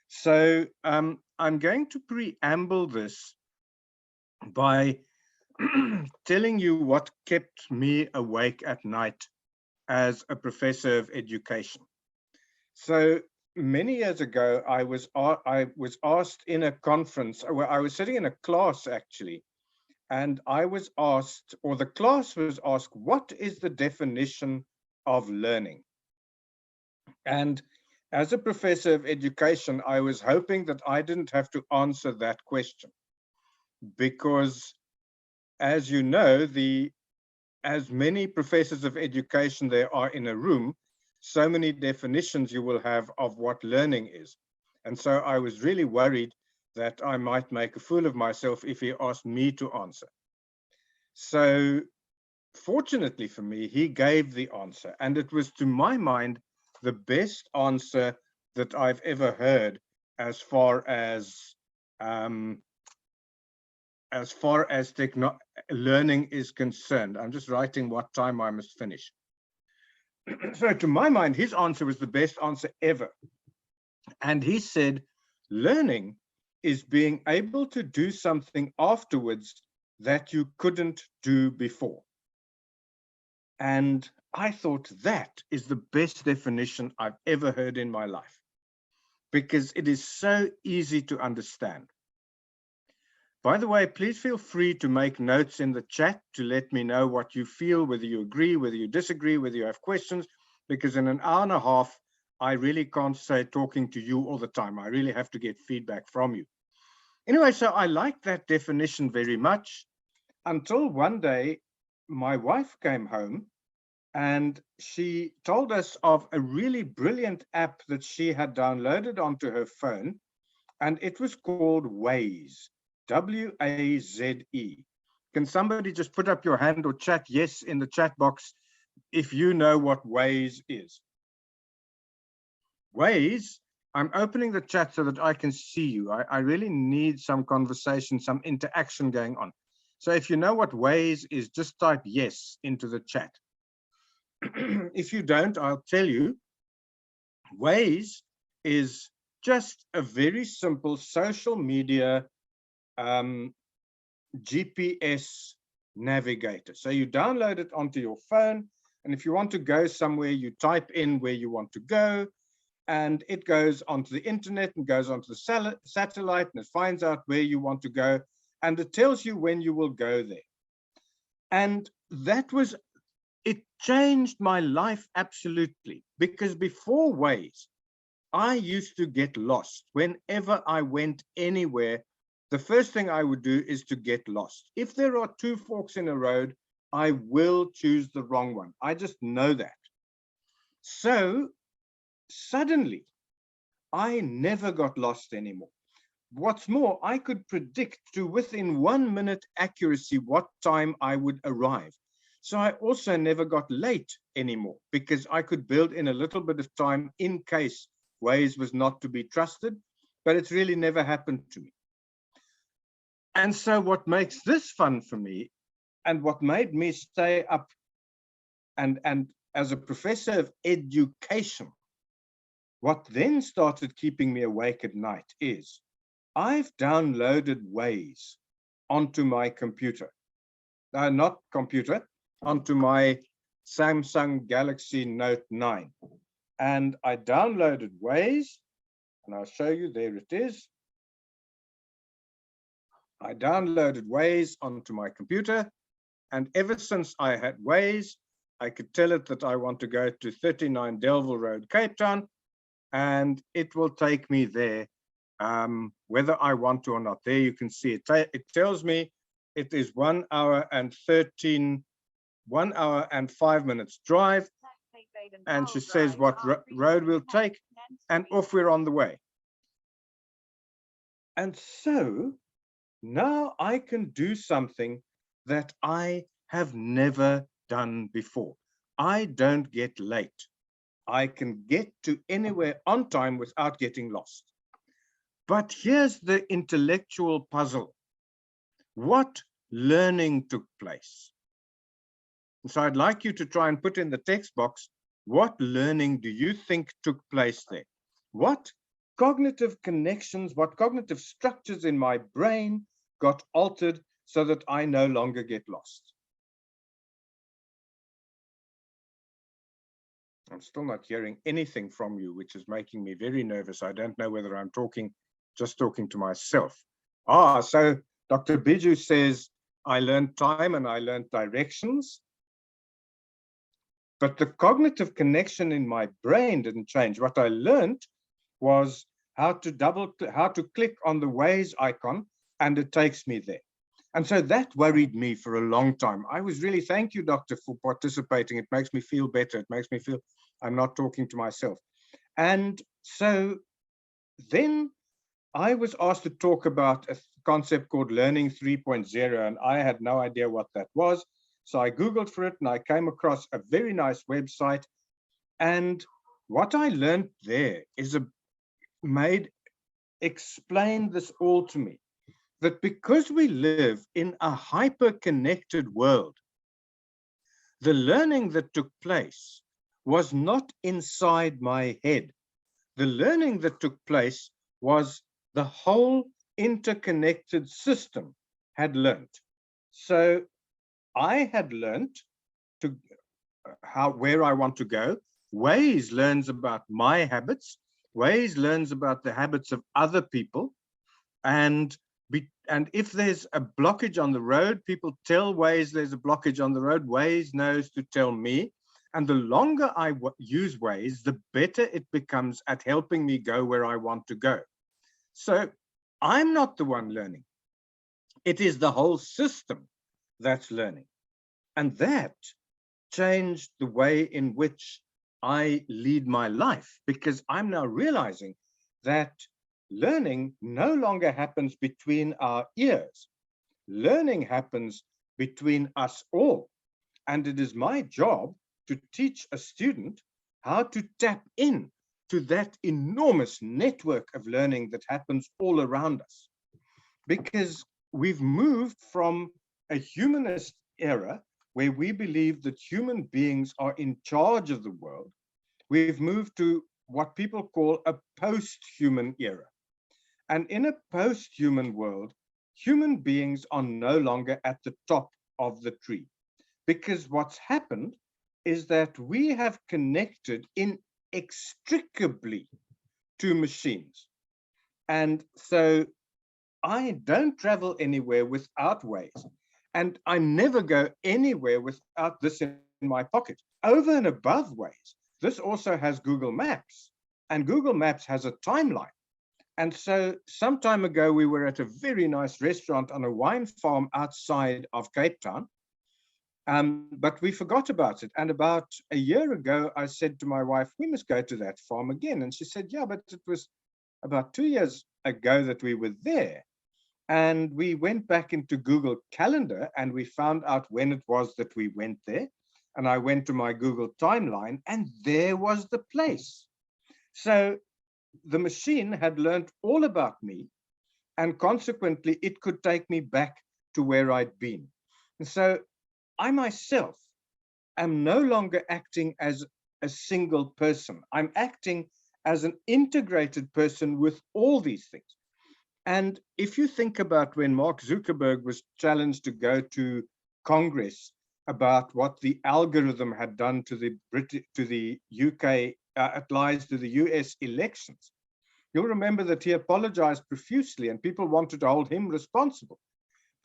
So I'm going to preamble this by telling you what kept me awake at night as a professor of education. So many years ago, I was asked in a conference, where I was sitting in a class actually, and I was asked, or the class was asked, what is the definition of learning? And as a professor of education, I was hoping that I didn't have to answer that question, because as you know, as many professors of education there are in a room, so many definitions you will have of what learning is. And so I was really worried that I might make a fool of myself if he asked me to answer. So fortunately for me, he gave the answer, and it was, to my mind, the best answer that I've ever heard as far as um, learning is concerned. I'm just writing what time I must finish. So to my mind, his answer was the best answer ever. And he said, learning is being able to do something afterwards that you couldn't do before. And I thought that is the best definition I've ever heard in my life, because it is so easy to understand. By the way, please feel free to make notes in the chat to let me know what you feel, whether you agree, whether you disagree, whether you have questions, because in an hour and a half, I really can't say talking to you all the time. I really have to get feedback from you. Anyway, so I like that definition very much, until one day my wife came home and she told us of a really brilliant app that she had downloaded onto her phone, and it was called Waze, W-A-Z-E. Can somebody just put up your hand or chat yes in the chat box if you know what Waze is? Waze, I'm opening the chat so that I can see you. I really need some conversation, some interaction going on. So if you know what Waze is, just type yes into the chat. If you don't, I'll tell you. Waze is just a very simple social media GPS navigator. So you download it onto your phone, and if you want to go somewhere, you type in where you want to go, and it goes onto the internet and goes onto the satellite, and it finds out where you want to go, and it tells you when you will go there. And it changed my life absolutely, because before Waze, I used to get lost whenever I went anywhere. The first thing I would do is to get lost. If there are two forks in a road, I will choose the wrong one. I just know that. So suddenly, I never got lost anymore. What's more, I could predict to within 1 minute accuracy what time I would arrive. So I also never got late anymore, because I could build in a little bit of time in case Waze was not to be trusted, but it's really never happened to me. And so what makes this fun for me, and what made me stay up and as a professor of education, what then started keeping me awake at night is I've downloaded Waze onto my computer. Not computer, onto my Samsung Galaxy Note 9. And I downloaded Waze, and I'll show you, there it is. I downloaded Waze onto my computer, and ever since I had Waze, I could tell it that I want to go to 39 Delville Road, Cape Town, and it will take me there, whether I want to or not. There you can see it. It tells me it is 1 hour and 5 minutes drive, and she says what road we'll take, and off we're on the way. And so now I can do something that I have never done before. I don't get late. I can get to anywhere on time without getting lost. But here's the intellectual puzzle. What learning took place? And so I'd like you to try and put in the text box, what learning do you think took place there? What cognitive connections, what cognitive structures in my brain got altered so that I no longer get lost. I'm still not hearing anything from you, which is making me very nervous. I don't know whether I'm just talking to myself. So Dr. Biju says, I learned time and I learned directions, but the cognitive connection in my brain didn't change. What I learned was how to click on the Waze icon, and it takes me there. And so that worried me for a long time. I was really, thank you, doctor, for participating. It makes me feel better. It makes me feel I'm not talking to myself. And so then I was asked to talk about a concept called Learning 3.0, and I had no idea what that was. So I Googled for it, and I came across a very nice website. And what I learned there is explained this all to me, that because we live in a hyper-connected world, the learning that took place was not inside my head. The learning that took place was the whole interconnected system had learned. So I had learned to where I want to go. Waze learns about my habits. Waze learns about the habits of other people. And if there's a blockage on the road, people tell Waze there's a blockage on the road. Waze knows to tell me. And the longer I use Waze, the better it becomes at helping me go where I want to go. So I'm not the one learning. It is the whole system that's learning. And that changed the way in which I lead my life, because I'm now realizing that learning no longer happens between our ears. Learning happens between us all. And it is my job to teach a student how to tap in to that enormous network of learning that happens all around us. Because we've moved from a humanist era where we believe that human beings are in charge of the world. We've moved to what people call a post-human era. And in a post-human world, human beings are no longer at the top of the tree, because what's happened is that we have connected inextricably to machines. And so I don't travel anywhere without Waze, and I never go anywhere without this in my pocket. Over and above Waze, this also has Google Maps, and Google Maps has a timeline. And so some time ago, we were at a very nice restaurant on a wine farm outside of Cape Town, but we forgot about it. And about a year ago, I said to my wife, we must go to that farm again. And she said, yeah, but it was about 2 years ago that we were there. And we went back into Google Calendar and we found out when it was that we went there. And I went to my Google timeline and there was the place. So the machine had learned all about me, and consequently, it could take me back to where I'd been. And so I myself am no longer acting as a single person. I'm acting as an integrated person with all these things. And if you think about when Mark Zuckerberg was challenged to go to Congress about what the algorithm had done to the UK, applies to the US elections, you'll remember that he apologized profusely and people wanted to hold him responsible.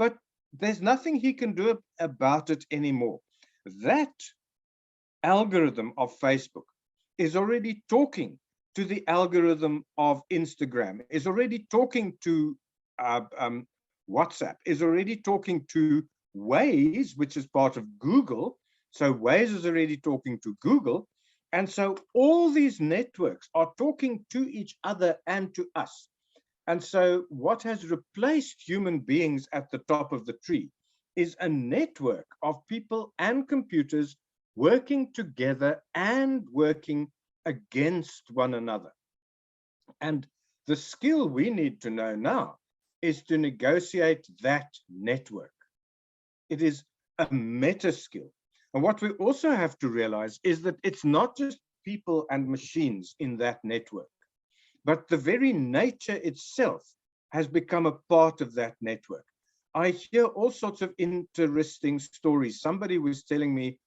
But there's nothing he can do about it anymore. That algorithm of Facebook is already talking to the algorithm of Instagram, is already talking to WhatsApp, is already talking to Waze, which is part of Google. So Waze is already talking to Google. And so all these networks are talking to each other and to us. And so what has replaced human beings at the top of the tree is a network of people and computers working together and working against one another. And the skill we need to know now is to negotiate that network. It is a meta skill. And what we also have to realize is that it's not just people and machines in that network. but the very nature itself has become a part of that network. I hear all sorts of interesting stories. Somebody was telling me,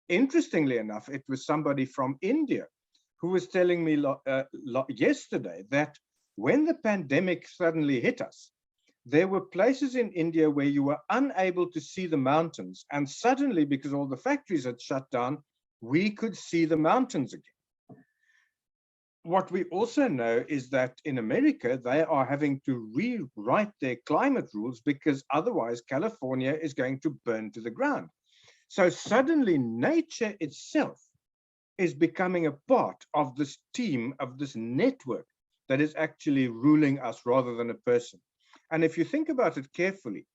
interestingly enough, it was somebody from India who was telling me yesterday that when the pandemic suddenly hit us, there were places in India where you were unable to see the mountains. And suddenly, because all the factories had shut down, we could see the mountains again. What we also know is that in America, they are having to rewrite their climate rules because otherwise California is going to burn to the ground. So suddenly nature itself is becoming a part of this team, of this network that is actually ruling us rather than a person. And if you think about it carefully,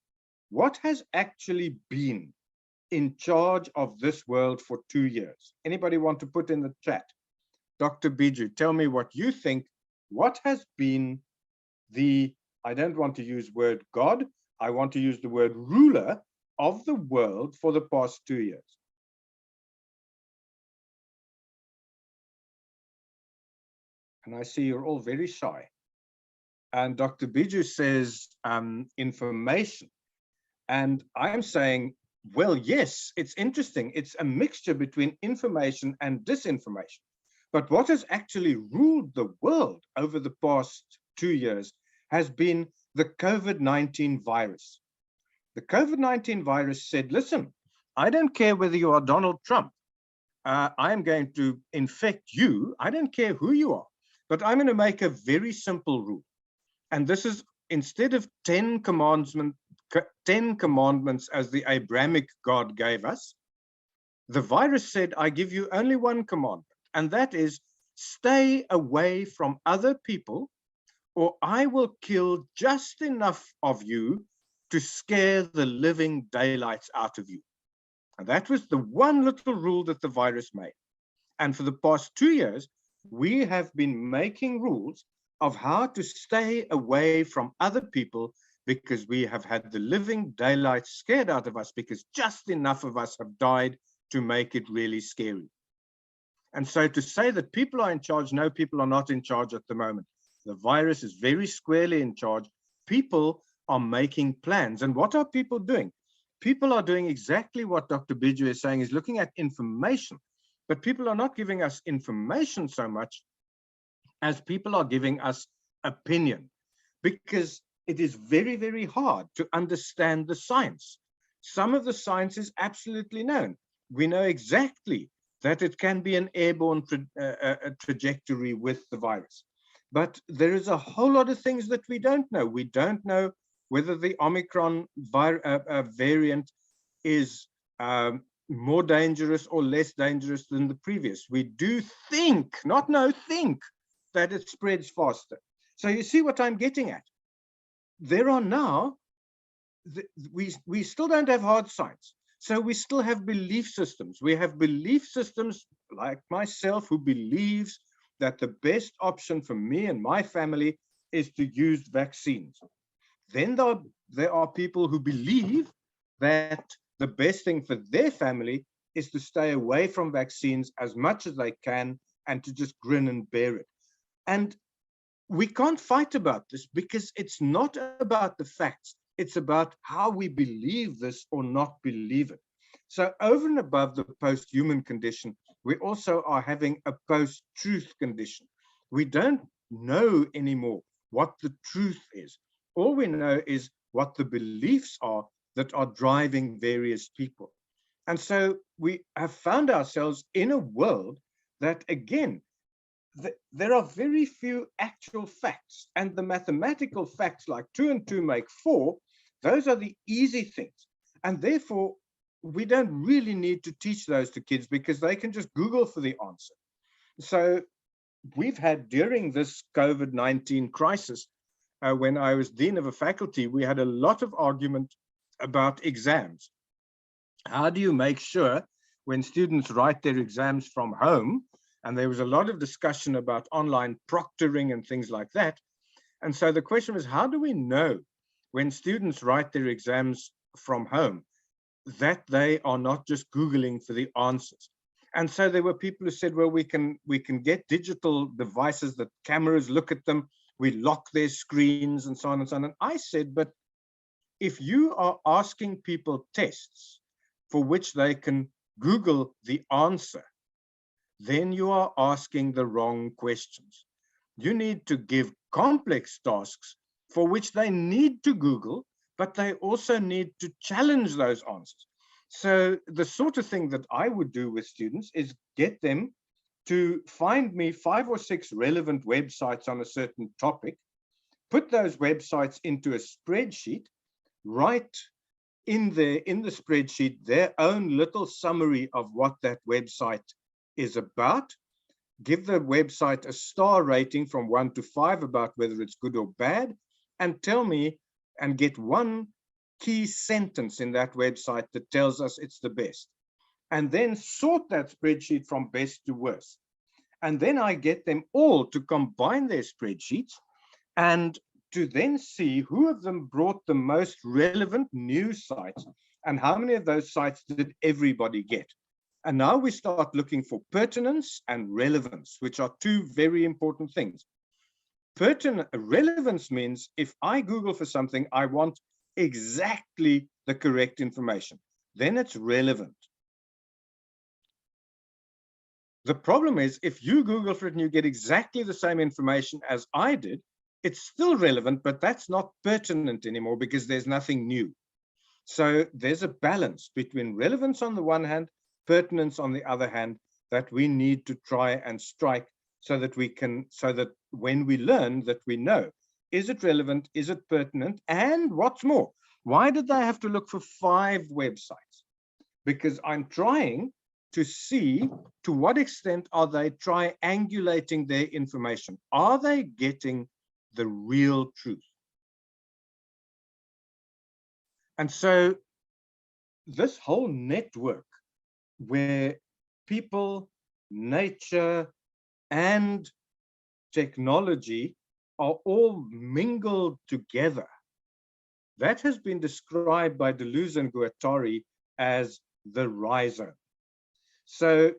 what has actually been in charge of this world for 2 years? Anybody want to put in the chat? Dr. Biju, tell me what you think. What has been the, I don't want to use word God, I want to use the word ruler of the world for the past 2 years? And I see you're all very shy. And Dr. Biju says information. And I'm saying, well, yes, it's interesting. It's a mixture between information and disinformation. But what has actually ruled the world over the past 2 years has been the COVID-19 virus. The COVID-19 virus said, listen, I don't care whether you are Donald Trump. I'm going to infect you. I don't care who you are, but I'm going to make a very simple rule. And this is, instead of 10 commandments as the Abrahamic God gave us, the virus said, I give you only one commandment, and that is stay away from other people, or I will kill just enough of you to scare the living daylights out of you. And that was the one little rule that the virus made. And for the past 2 years, we have been making rules of how to stay away from other people because we have had the living daylight scared out of us because just enough of us have died to make it really scary. And so to say that people are in charge, no, people are not in charge at the moment. The virus is very squarely in charge. People are making plans. And what are people doing? People are doing exactly what Dr. Biju is saying, is looking at information. But people are not giving us information so much as people are giving us opinion, because it is very, very hard to understand the science. Some of the science is absolutely known. We know exactly that it can be an airborne trajectory with the virus. But there is a whole lot of things that we don't know. We don't know whether the Omicron variant is more dangerous or less dangerous than the previous. We do think, not know, think that it spreads faster. So you see what I'm getting at? There are now, we still don't have hard science. So we still have belief systems. We have belief systems like myself who believes that the best option for me and my family is to use vaccines. Then there are people who believe that the best thing for their family is to stay away from vaccines as much as they can and to just grin and bear it. And we can't fight about this because it's not about the facts. It's about how we believe this or not believe it. So over and above the post-human condition, we also are having a post-truth condition. We don't know anymore what the truth is. All we know is what the beliefs are that are driving various people. And so we have found ourselves in a world that, again, there are very few actual facts, and the mathematical facts like 2 and 2 make 4, those are the easy things. And therefore, we don't really need to teach those to kids because they can just Google for the answer. So we've had, during this COVID-19 crisis, when I was dean of a faculty, we had a lot of argument about exams. How do you make sure when students write their exams from home? And there was a lot of discussion about online proctoring and things like that. And so the question was, how do we know when students write their exams from home that they are not just Googling for the answers? And so there were people who said, well, we can get digital devices that cameras look at them, we lock their screens and so on and so on. And I said, but if you are asking people tests for which they can Google the answer, then you are asking the wrong questions. You need to give complex tasks for which they need to Google, but they also need to challenge those answers. So the sort of thing that I would do with students is get them to find me 5 or 6 relevant websites on a certain topic, put those websites into a spreadsheet, write in the spreadsheet their own little summary of what that website is about, give the website a star rating from 1 to 5 about whether it's good or bad, and tell me and get one key sentence in that website that tells us it's the best. And then sort that spreadsheet from best to worst. And then I get them all to combine their spreadsheets and to then see who of them brought the most relevant news sites and how many of those sites did everybody get. And now we start looking for pertinence and relevance, which are 2 very important things. Relevance means if I Google for something, I want exactly the correct information, then it's relevant. The problem is if you Google for it and you get exactly the same information as I did, it's still relevant, but that's not pertinent anymore because there's nothing new. So there's a balance between relevance on the one hand, pertinence on the other hand, that we need to try and strike so that we can, so that when we learn that we know, is it relevant, is it pertinent, and what's more, why did they have to look for 5 websites? Because I'm trying to see to what extent are they triangulating their information. Are they getting the real truth? And so this whole network where people, nature, and technology are all mingled together, that has been described by Deleuze and Guattari as the rhizome. So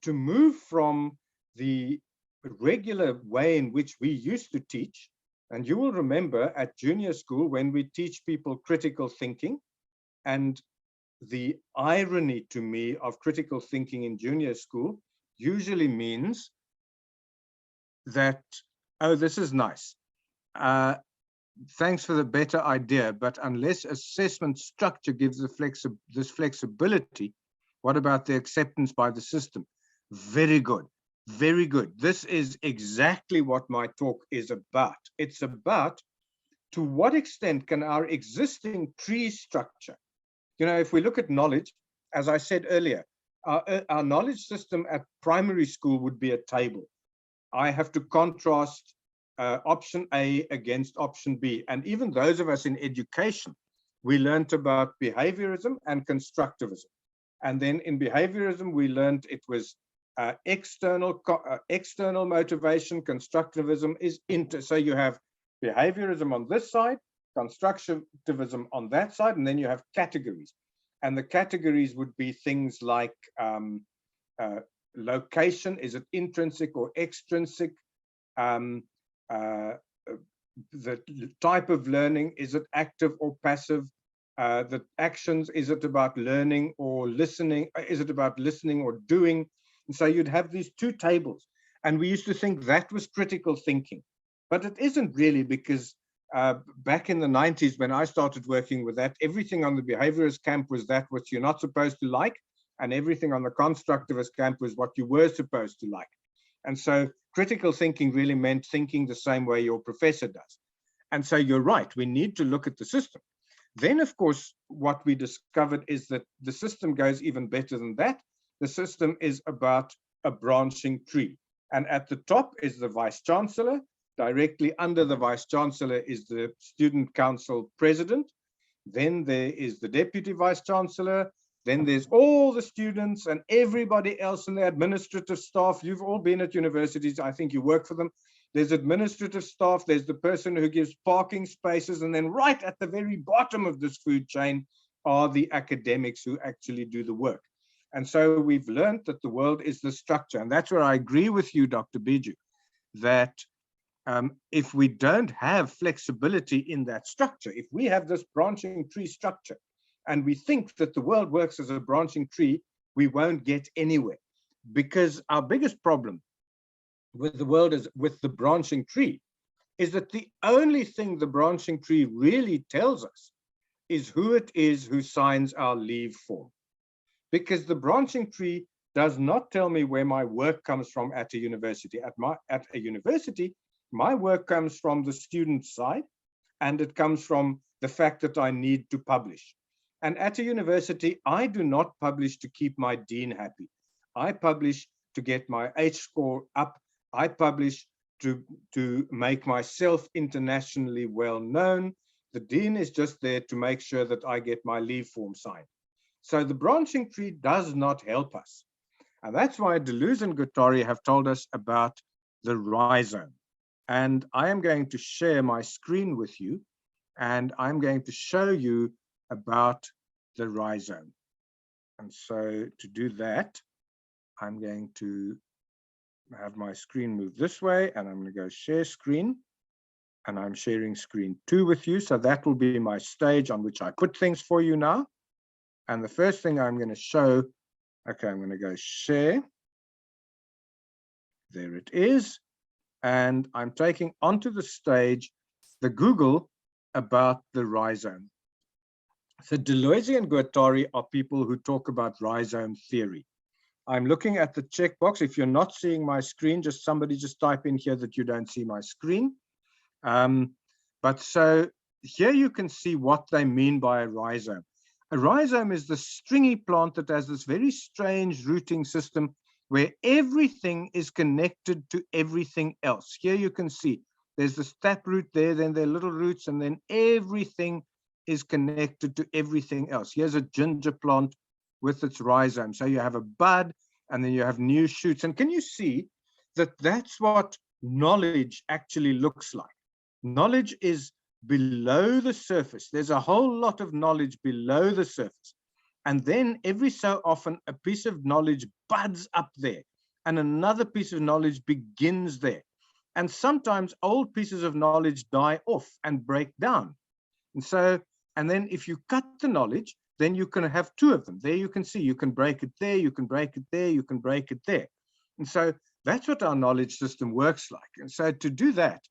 to move from the regular way in which we used to teach, and you will remember at junior school when we teach people critical thinking, and the irony to me of critical thinking in junior school usually means that, oh, this is nice. Thanks for the better idea, but unless assessment structure gives this flexibility, what about the acceptance by the system? Very good, very good. This is exactly what my talk is about. It's about to what extent can our existing tree structure, you know, if we look at knowledge, as I said earlier, our knowledge system at primary school would be a table. I have to contrast option A against option B. And even those of us in education, we learned about behaviorism and constructivism. And then in behaviorism, we learned it was external motivation. Constructivism is so you have behaviorism on this side, constructivism on that side, and then you have categories. And the categories would be things like location, is it intrinsic or extrinsic? The type of learning, is it active or passive? The actions, is it about learning or listening? Is it about listening or doing? And so you'd have these 2 tables. And we used to think that was critical thinking. But it isn't really, because back in the 90s, when I started working with that, everything on the behaviorist camp was that what you're not supposed to like, and everything on the constructivist camp was what you were supposed to like. And so critical thinking really meant thinking the same way your professor does. And so you're right, we need to look at the system. Then, of course, what we discovered is that the system goes even better than that. The system is about a branching tree. And at the top is the vice chancellor. Directly under the vice chancellor is the student council president. Then there is the deputy vice chancellor. Then there's all the students and everybody else in the administrative staff. You've all been at universities. I think you work for them. There's administrative staff. There's the person who gives parking spaces. And then right at the very bottom of this food chain are the academics who actually do the work. And so we've learned that the world is the structure. And that's where I agree with you, Dr. Biju, that if we don't have flexibility in that structure, if we have this branching tree structure, and we think that the world works as a branching tree, we won't get anywhere. Because our biggest problem with the world is with the branching tree, is that the only thing the branching tree really tells us is who it is who signs our leave form. Because the branching tree does not tell me where my work comes from at a university. At a university, my work comes from the student side, and it comes from the fact that I need to publish. And at a university, I do not publish to keep my dean happy. I publish to get my H score up. I publish to make myself internationally well known. The dean is just there to make sure that I get my leave form signed. So the branching tree does not help us. And that's why Deleuze and Guattari have told us about the rhizome. And I am going to share my screen with you, and I'm going to show you about the rhizome. And so to do that, I'm going to have my screen move this way, and I'm going to go share screen, and I'm sharing screen 2 with you. So that will be my stage on which I put things for you now. And the first thing I'm going to show, okay, I'm going to go share. There it is. And I'm taking onto the stage the Google about the rhizome. So Deleuze and Guattari are people who talk about rhizome theory. I'm looking at the checkbox. If you're not seeing my screen, somebody just type in here that you don't see my screen. But so here you can see what they mean by a rhizome. A rhizome is the stringy plant that has this very strange rooting system where everything is connected to everything else. Here you can see there's this taproot there, then there are little roots, and then everything is connected to everything else. Here's a ginger plant with its rhizome. So you have a bud, and then you have new shoots. And can you see that that's what knowledge actually looks like? Knowledge is below the surface. There's a whole lot of knowledge below the surface. And then every so often, a piece of knowledge buds up there, and another piece of knowledge begins there. And sometimes old pieces of knowledge die off and break down. And then if you cut the knowledge, then you can have 2 of them. There you can see, you can break it there, you can break it there, you can break it there. And so that's what our knowledge system works like. And so to do that,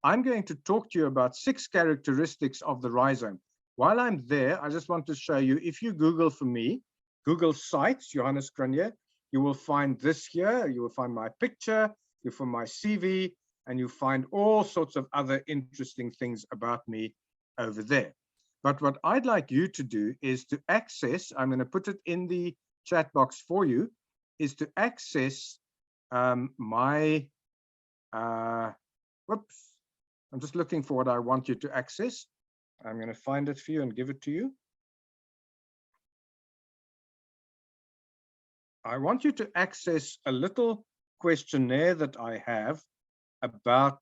I'm going to talk to you about 6 characteristics of the rhizome. While I'm there, I just want to show you, if you Google for me, Google Sites, Johannes Cronje, you will find this here, you will find my picture, you'll find my CV, and you find all sorts of other interesting things about me over there. But what I'd like you to do is to access, I'm going to put it in the chat box for you, is to access my, whoops, I'm just looking for what I want you to access. I'm going to find it for you and give it to you. I want you to access a little questionnaire that I have about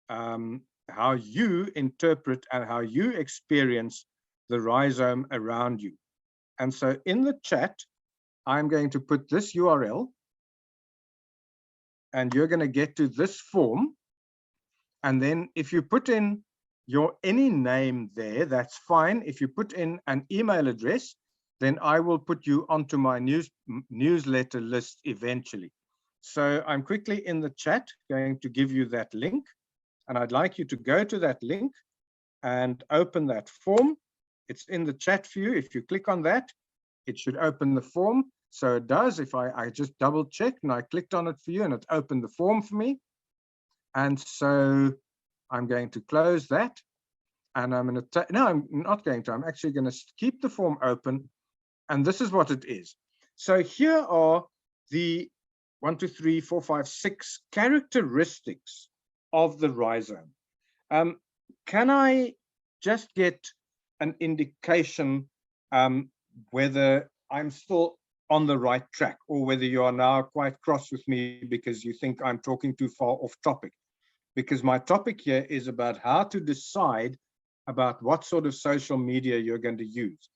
how you interpret and how you experience the rhizome around you. And so in the chat, I'm going to put this URL, and you're going to get to this form. And then if you put in any name there, that's fine. If you put in an email address, then I will put you onto my newsletter list eventually. So I'm quickly in the chat going to give you that link. And I'd like you to go to that link and open that form. It's in the chat for you. If you click on that, it should open the form. So it does. If I just double checked and I clicked on it for you, and it opened the form for me. And so I'm going to close that. And I'm going to, no, I'm not going to. I'm actually going to keep the form open. And this is what it is. So here are the 1, 2, 3, 4, 5, 6 characteristics of the rhizome. Can I just get an indication whether I'm still on the right track, or whether you are now quite cross with me because you think I'm talking too far off topic? Because my topic here is about how to decide about what sort of social media you're going to use.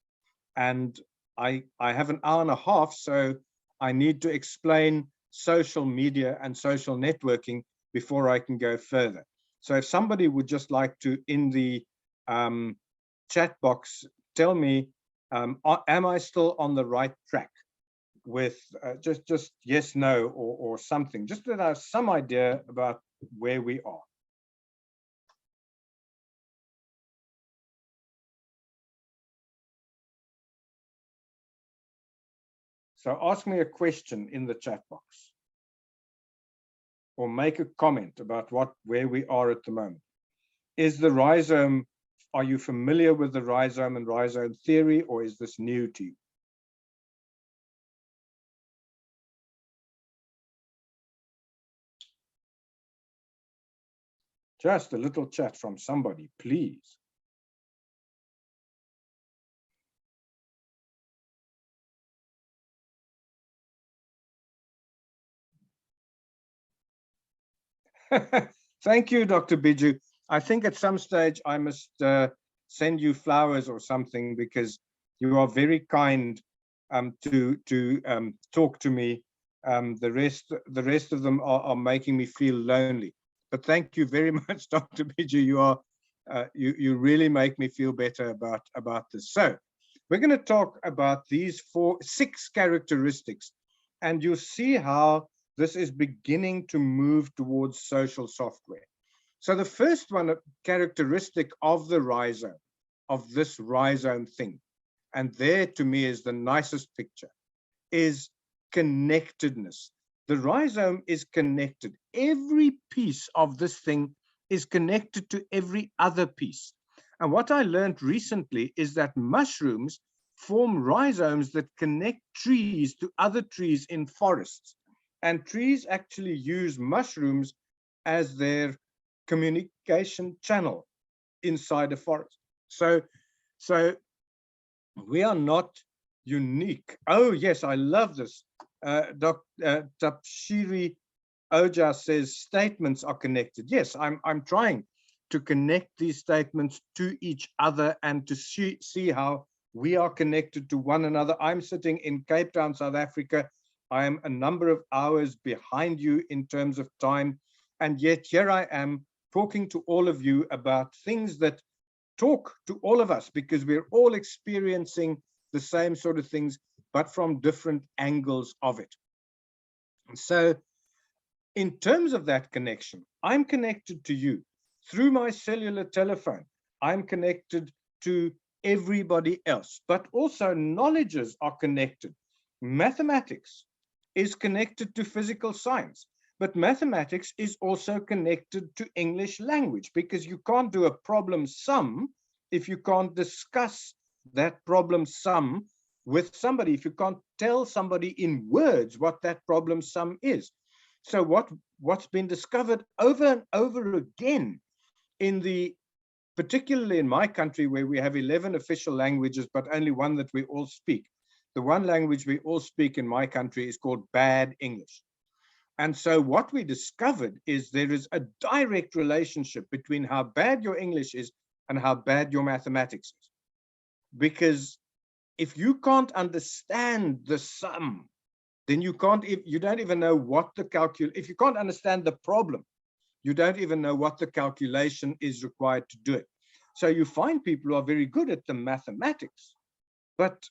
And I have an hour and a half, so I need to explain social media and social networking before I can go further. So if somebody would just like to, in the chat box, tell me, am I still on the right track with just yes, no, or something, just that I have some idea about where we are. So ask me a question in the chat box, or make a comment about where we are at the moment. Is the rhizome, are you familiar with the rhizome and rhizome theory, or is this new to you? Just a little chat from somebody, please. Thank you, Dr. Biju. I think at some stage I must send you flowers or something, because you are very kind to talk to me. The rest of them are making me feel lonely. But thank you very much, Dr. Biju. You really make me feel better about this. So we're going to talk about these 6 characteristics, and you'll see how this is beginning to move towards social software. So the first one, a characteristic of the rhizome, of this rhizome thing, and there to me is the nicest picture, is connectedness. The rhizome is connected. Every piece of this thing is connected to every other piece. And what I learned recently is that mushrooms form rhizomes that connect trees to other trees in forests. And trees actually use mushrooms as their communication channel inside a forest. So we are not unique. Oh, yes, I love this. Dr. Tapshiri Oja says statements are connected. Yes, I'm trying to connect these statements to each other and to see how we are connected to one another. I'm sitting in Cape Town, South Africa. I am a number of hours behind you in terms of time, and yet here I am talking to all of you about things that talk to all of us, because we're all experiencing the same sort of things, but from different angles of it. So in terms of that connection, I'm connected to you through my cellular telephone. I'm connected to everybody else, but also knowledges are connected. Mathematics is connected to physical science, but mathematics is also connected to English language, because you can't do a problem sum if you can't discuss that problem sum with somebody, if you can't tell somebody in words what that problem sum is. So what's been discovered over and over again particularly in my country, where we have 11 official languages, but only one that we all speak. The one language we all speak in my country is called bad English. And so what we discovered is there is a direct relationship between how bad your English is and how bad your mathematics is. Because if you can't understand the sum, then you don't even know what if you can't understand the problem, you don't even know what the calculation is required to do it. So you find people who are very good at the mathematics, but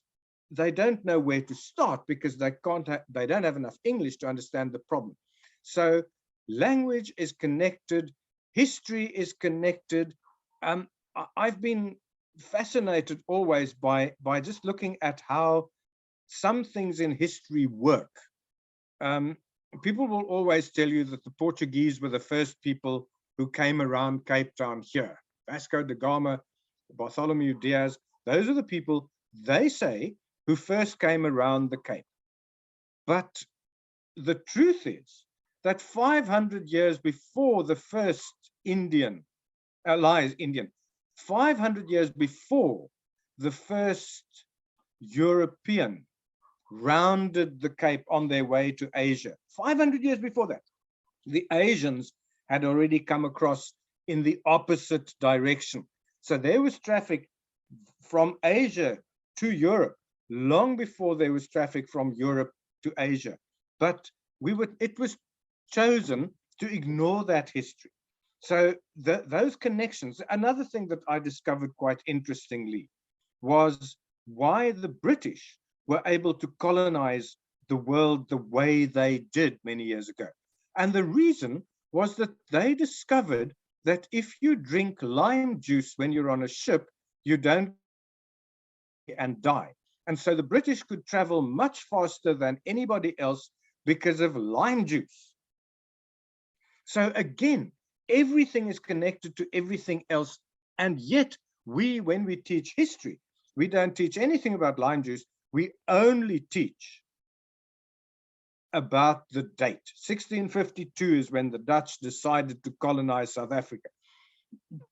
they don't know where to start, because they don't have enough English to understand the problem. So language is connected, history is connected. I've been fascinated always by just looking at how some things in history work. People will always tell you that the Portuguese were the first people who came around Cape Town here. Vasco da Gama, Bartholomew Diaz, those are the people, they say, who first came around the Cape. But the truth is that 500 years before the first Indian, 500 years before the first European rounded the Cape on their way to Asia, 500 years before that, the Asians had already come across in the opposite direction. So there was traffic from Asia to Europe long before there was traffic from Europe to Asia. But it was chosen to ignore that history. So those connections, another thing that I discovered quite interestingly was why the British were able to colonize the world the way they did many years ago. And the reason was that they discovered that if you drink lime juice when you're on a ship, you don't and die. And so the British could travel much faster than anybody else because of lime juice. So again, everything is connected to everything else. And yet when we teach history, we don't teach anything about lime juice. We only teach about the date. 1652 is when the Dutch decided to colonize South Africa.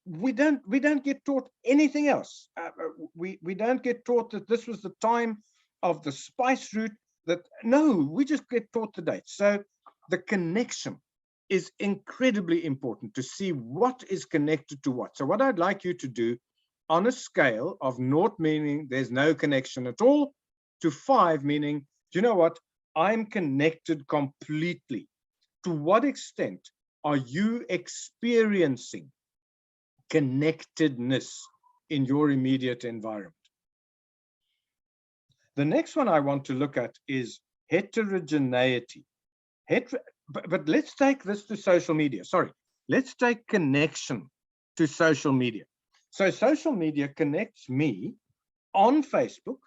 We don't get taught anything else. We don't get taught that this was the time of the spice route. No, we just get taught the date. So the connection is incredibly important to see what is connected to what. So what I'd like you to do on a scale of 0 meaning there's no connection at all to 5 meaning, do you know what? I'm connected completely. To what extent are you experiencing connectedness in your immediate environment? The next one I want to look at is heterogeneity. But let's take this to social media. Sorry, let's take connection to social media. So social media connects me on Facebook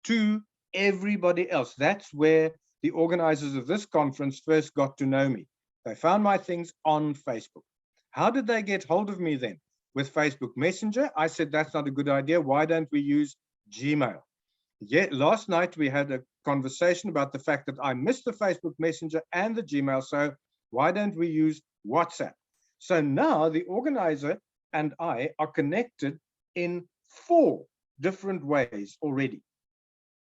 to everybody else. That's where the organizers of this conference first got to know me. They found my things on Facebook. How did they get hold of me then? With Facebook Messenger. I said, that's not a good idea. Why don't we use Gmail? Last night we had a conversation about the fact that I missed the Facebook Messenger and the Gmail. So why don't we use WhatsApp? So now the organizer and I are connected in 4 different ways already.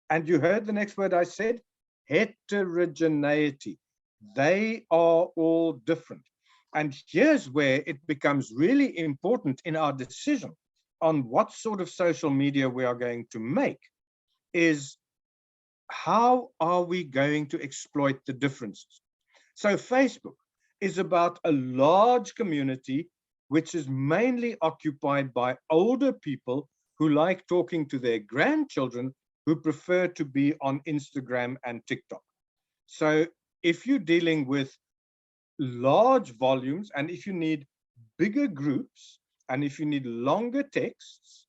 And you heard the next word I said, heterogeneity. They are all different. And here's where it becomes really important in our decision on what sort of social media we are going to make is how are we going to exploit the differences? So Facebook is about a large community which is mainly occupied by older people who like talking to their grandchildren who prefer to be on Instagram and TikTok. So if you're dealing with large volumes and if you need bigger groups and if you need longer texts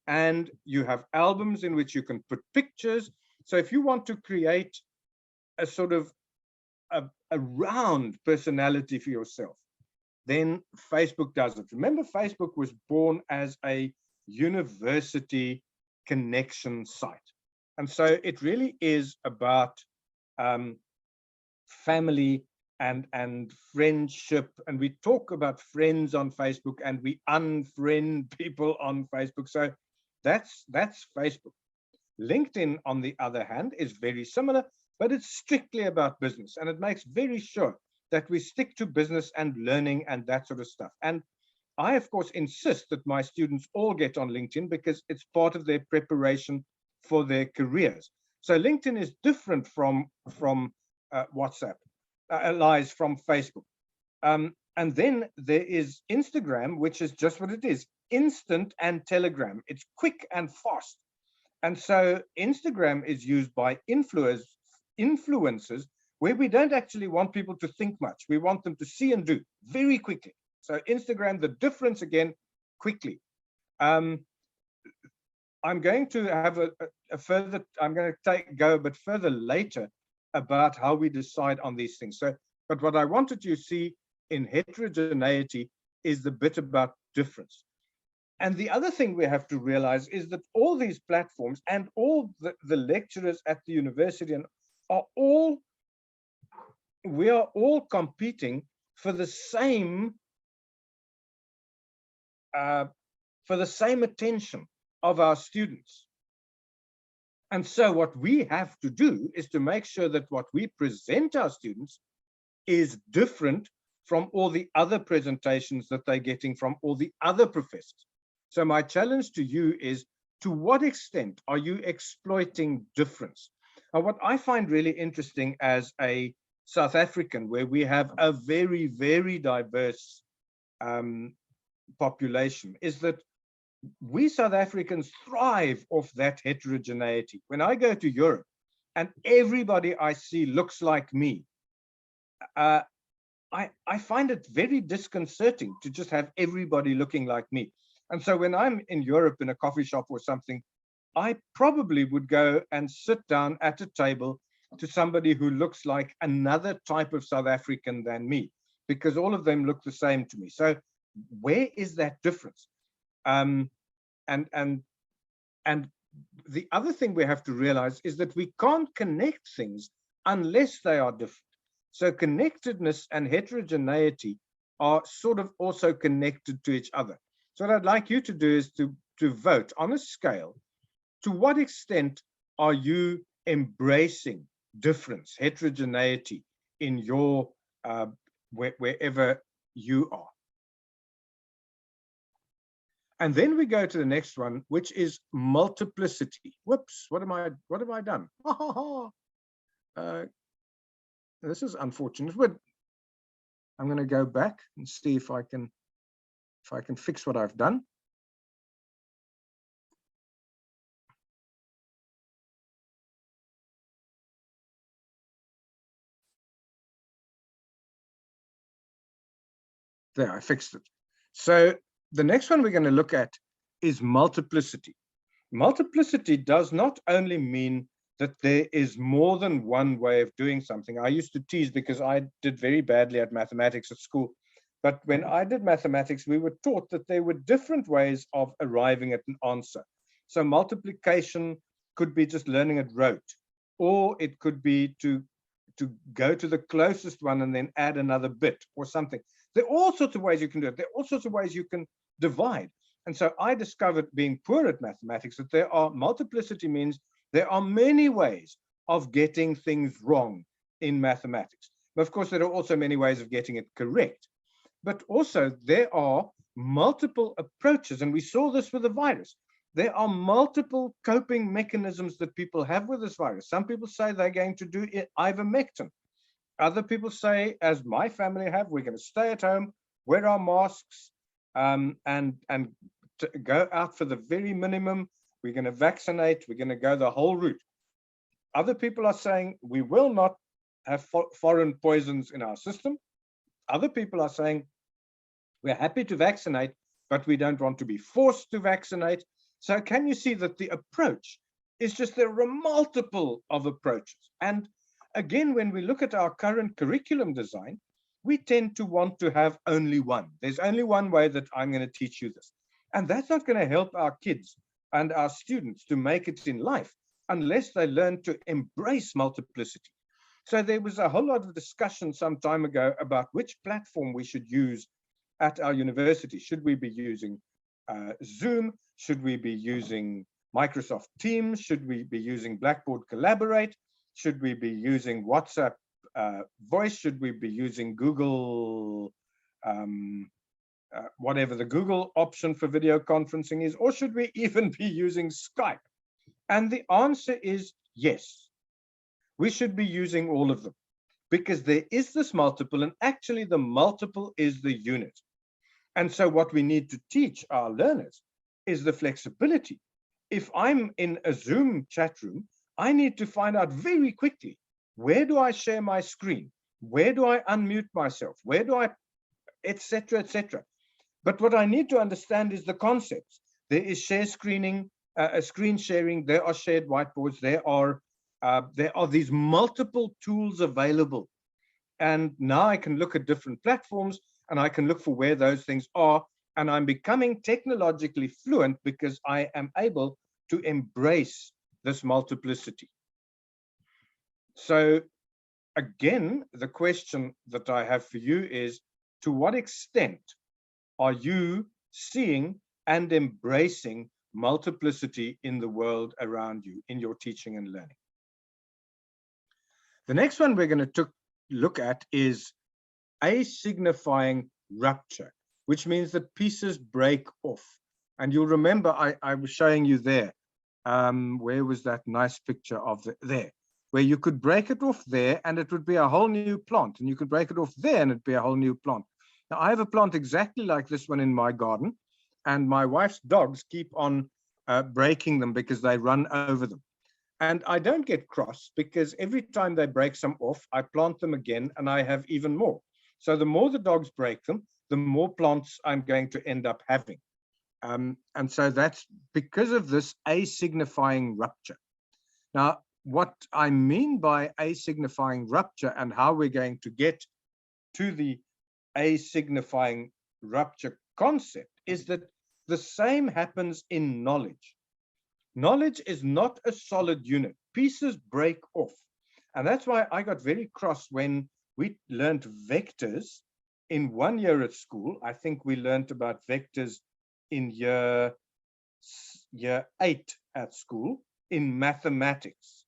and you have albums in which you can put pictures. So if you want to create a sort of a round personality for yourself, then Facebook does it. Remember, Facebook was born as a university connection site. And so it really is about family and friendship. And we talk about friends on Facebook and we unfriend people on Facebook. So that's Facebook. LinkedIn, on the other hand, is very similar, but it's strictly about business. And it makes very sure that we stick to business and learning and that sort of stuff. And I, of course, insist that my students all get on LinkedIn because it's part of their preparation for their careers. So LinkedIn is different from WhatsApp, lies from Facebook. And then there is Instagram, which is just what it is, instant and Telegram. It's quick and fast. And so Instagram is used by influencers where we don't actually want people to think much. We want them to see and do very quickly. So Instagram, the difference again, quickly. I'm going to have I'm going to go a bit further later about how we decide on these things. So, but what I wanted you to see in heterogeneity is the bit about difference. And the other thing we have to realize is that all these platforms and all the lecturers at the university we are all competing for the same attention of our students. And so what we have to do is to make sure that what we present our students is different from all the other presentations that they're getting from all the other professors. So my challenge to you is to what extent are you exploiting difference? Now, what I find really interesting as a South African, where we have a very, very diverse population, is that we South Africans thrive off that heterogeneity. When I go to Europe and everybody I see looks like me, I find it very disconcerting to just have everybody looking like me. And so when I'm in Europe in a coffee shop or something, I probably would go and sit down at a table to somebody who looks like another type of South African than me, because all of them look the same to me. So where is that difference? And the other thing we have to realize is that we can't connect things unless they are different. So connectedness and heterogeneity are sort of also connected to each other. So what I'd like you to do is to vote on a scale. To what extent are you embracing difference, heterogeneity in your wherever you are? And then we go to the next one, which is multiplicity. Whoops, what have I done? This is unfortunate, but I'm going to go back and see if I can fix what I've done. There, I fixed it. So the next one we're going to look at is multiplicity. Multiplicity does not only mean that there is more than one way of doing something. I used to tease because I did very badly at mathematics at school. But when I did mathematics, we were taught that there were different ways of arriving at an answer. So multiplication could be just learning it rote, or it could be to go to the closest one and then add another bit or something. There are all sorts of ways you can do it. There are all sorts of ways you can divide. And so I discovered, being poor at mathematics, that there are multiplicity means there are many ways of getting things wrong in mathematics. But of course, there are also many ways of getting it correct. But also there are multiple approaches, and we saw this with the virus. There are multiple coping mechanisms that people have with this virus. Some people say they're going to do ivermectin. Other people say, as my family have, we're going to stay at home, wear our masks, and go out for the very minimum. We're going to vaccinate. We're going to go the whole route. Other people are saying we will not have foreign poisons in our system. Other people are saying we're happy to vaccinate, but we don't want to be forced to vaccinate. So can you see that the approach is just, there are multiple of approaches. And again, when we look at our current curriculum design, we tend to want to have only one. There's only one way that I'm going to teach you this. And that's not going to help our kids and our students to make it in life unless they learn to embrace multiplicity. So there was a whole lot of discussion some time ago about which platform we should use at our university. Should we be using Zoom? Should we be using Microsoft Teams? Should we be using Blackboard Collaborate? Should we be using WhatsApp Voice? Should we be using Google, whatever the Google option for video conferencing is? Or should we even be using Skype? And the answer is yes. We should be using all of them, because there is this multiple, and actually the multiple is the unit. And so what we need to teach our learners is the flexibility. If I'm in a Zoom chat room, I need to find out very quickly, where do I share my screen? Where do I unmute myself? Where do I, etc., etc. But what I need to understand is the concepts. There is share screening, screen sharing, there are shared whiteboards, there are these multiple tools available. And now I can look at different platforms and I can look for where those things are. And I'm becoming technologically fluent because I am able to embrace this multiplicity. So again, the question that I have for you is, to what extent are you seeing and embracing multiplicity in the world around you, in your teaching and learning? The next one we're going to look at is asignifying rupture, which means that pieces break off. And you'll remember I was showing you there. Where was that nice picture of there? Where you could break it off there and it would be a whole new plant. And you could break it off there and it'd be a whole new plant. Now, I have a plant exactly like this one in my garden. And my wife's dogs keep on breaking them because they run over them. And I don't get cross because every time they break some off, I plant them again and I have even more. So the more the dogs break them, the more plants I'm going to end up having. And so that's because of this asignifying rupture. Now, what I mean by asignifying rupture and how we're going to get to the asignifying rupture concept is that the same happens in knowledge. Knowledge is not a solid unit. Pieces break off. And that's why I got very cross when we learned vectors in 1 year at school. I think we learned about vectors in year 8 at school in mathematics.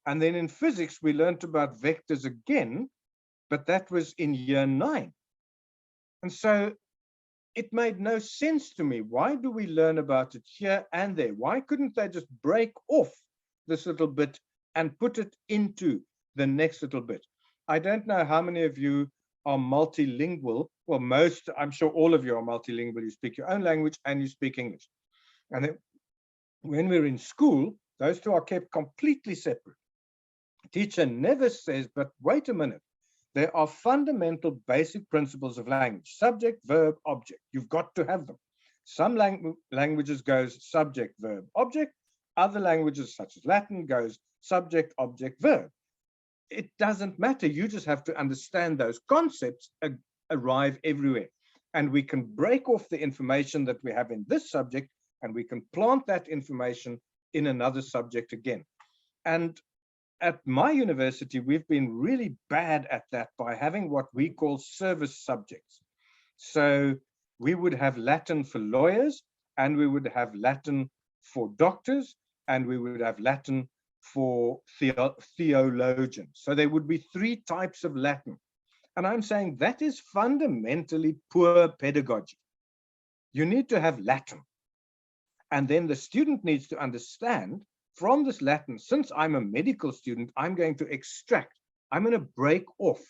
And then in physics, we learned about vectors again, but that was in year 9. And so it made no sense to me. Why do we learn about it here and there? Why couldn't they just break off this little bit and put it into the next little bit? I don't know how many of you are multilingual. Well, most, I'm sure all of you are multilingual. You speak your own language and you speak English. And then when we're in school, those two are kept completely separate. Teacher never says, but wait a minute. There are fundamental basic principles of language: subject, verb, object. You've got to have them. Some languages goes subject, verb, object. Other languages, such as Latin, goes subject, object, verb. It doesn't matter. You just have to understand those concepts arrive everywhere. And we can break off the information that we have in this subject, and we can plant that information in another subject again. And at my university, we've been really bad at that by having what we call service subjects. So we would have Latin for lawyers, and we would have Latin for doctors, and we would have Latin for theologians. So there would be 3 types of Latin. And I'm saying that is fundamentally poor pedagogy. You need to have Latin. And then the student needs to understand from this Latin, since I'm a medical student, I'm going to extract, I'm going to break off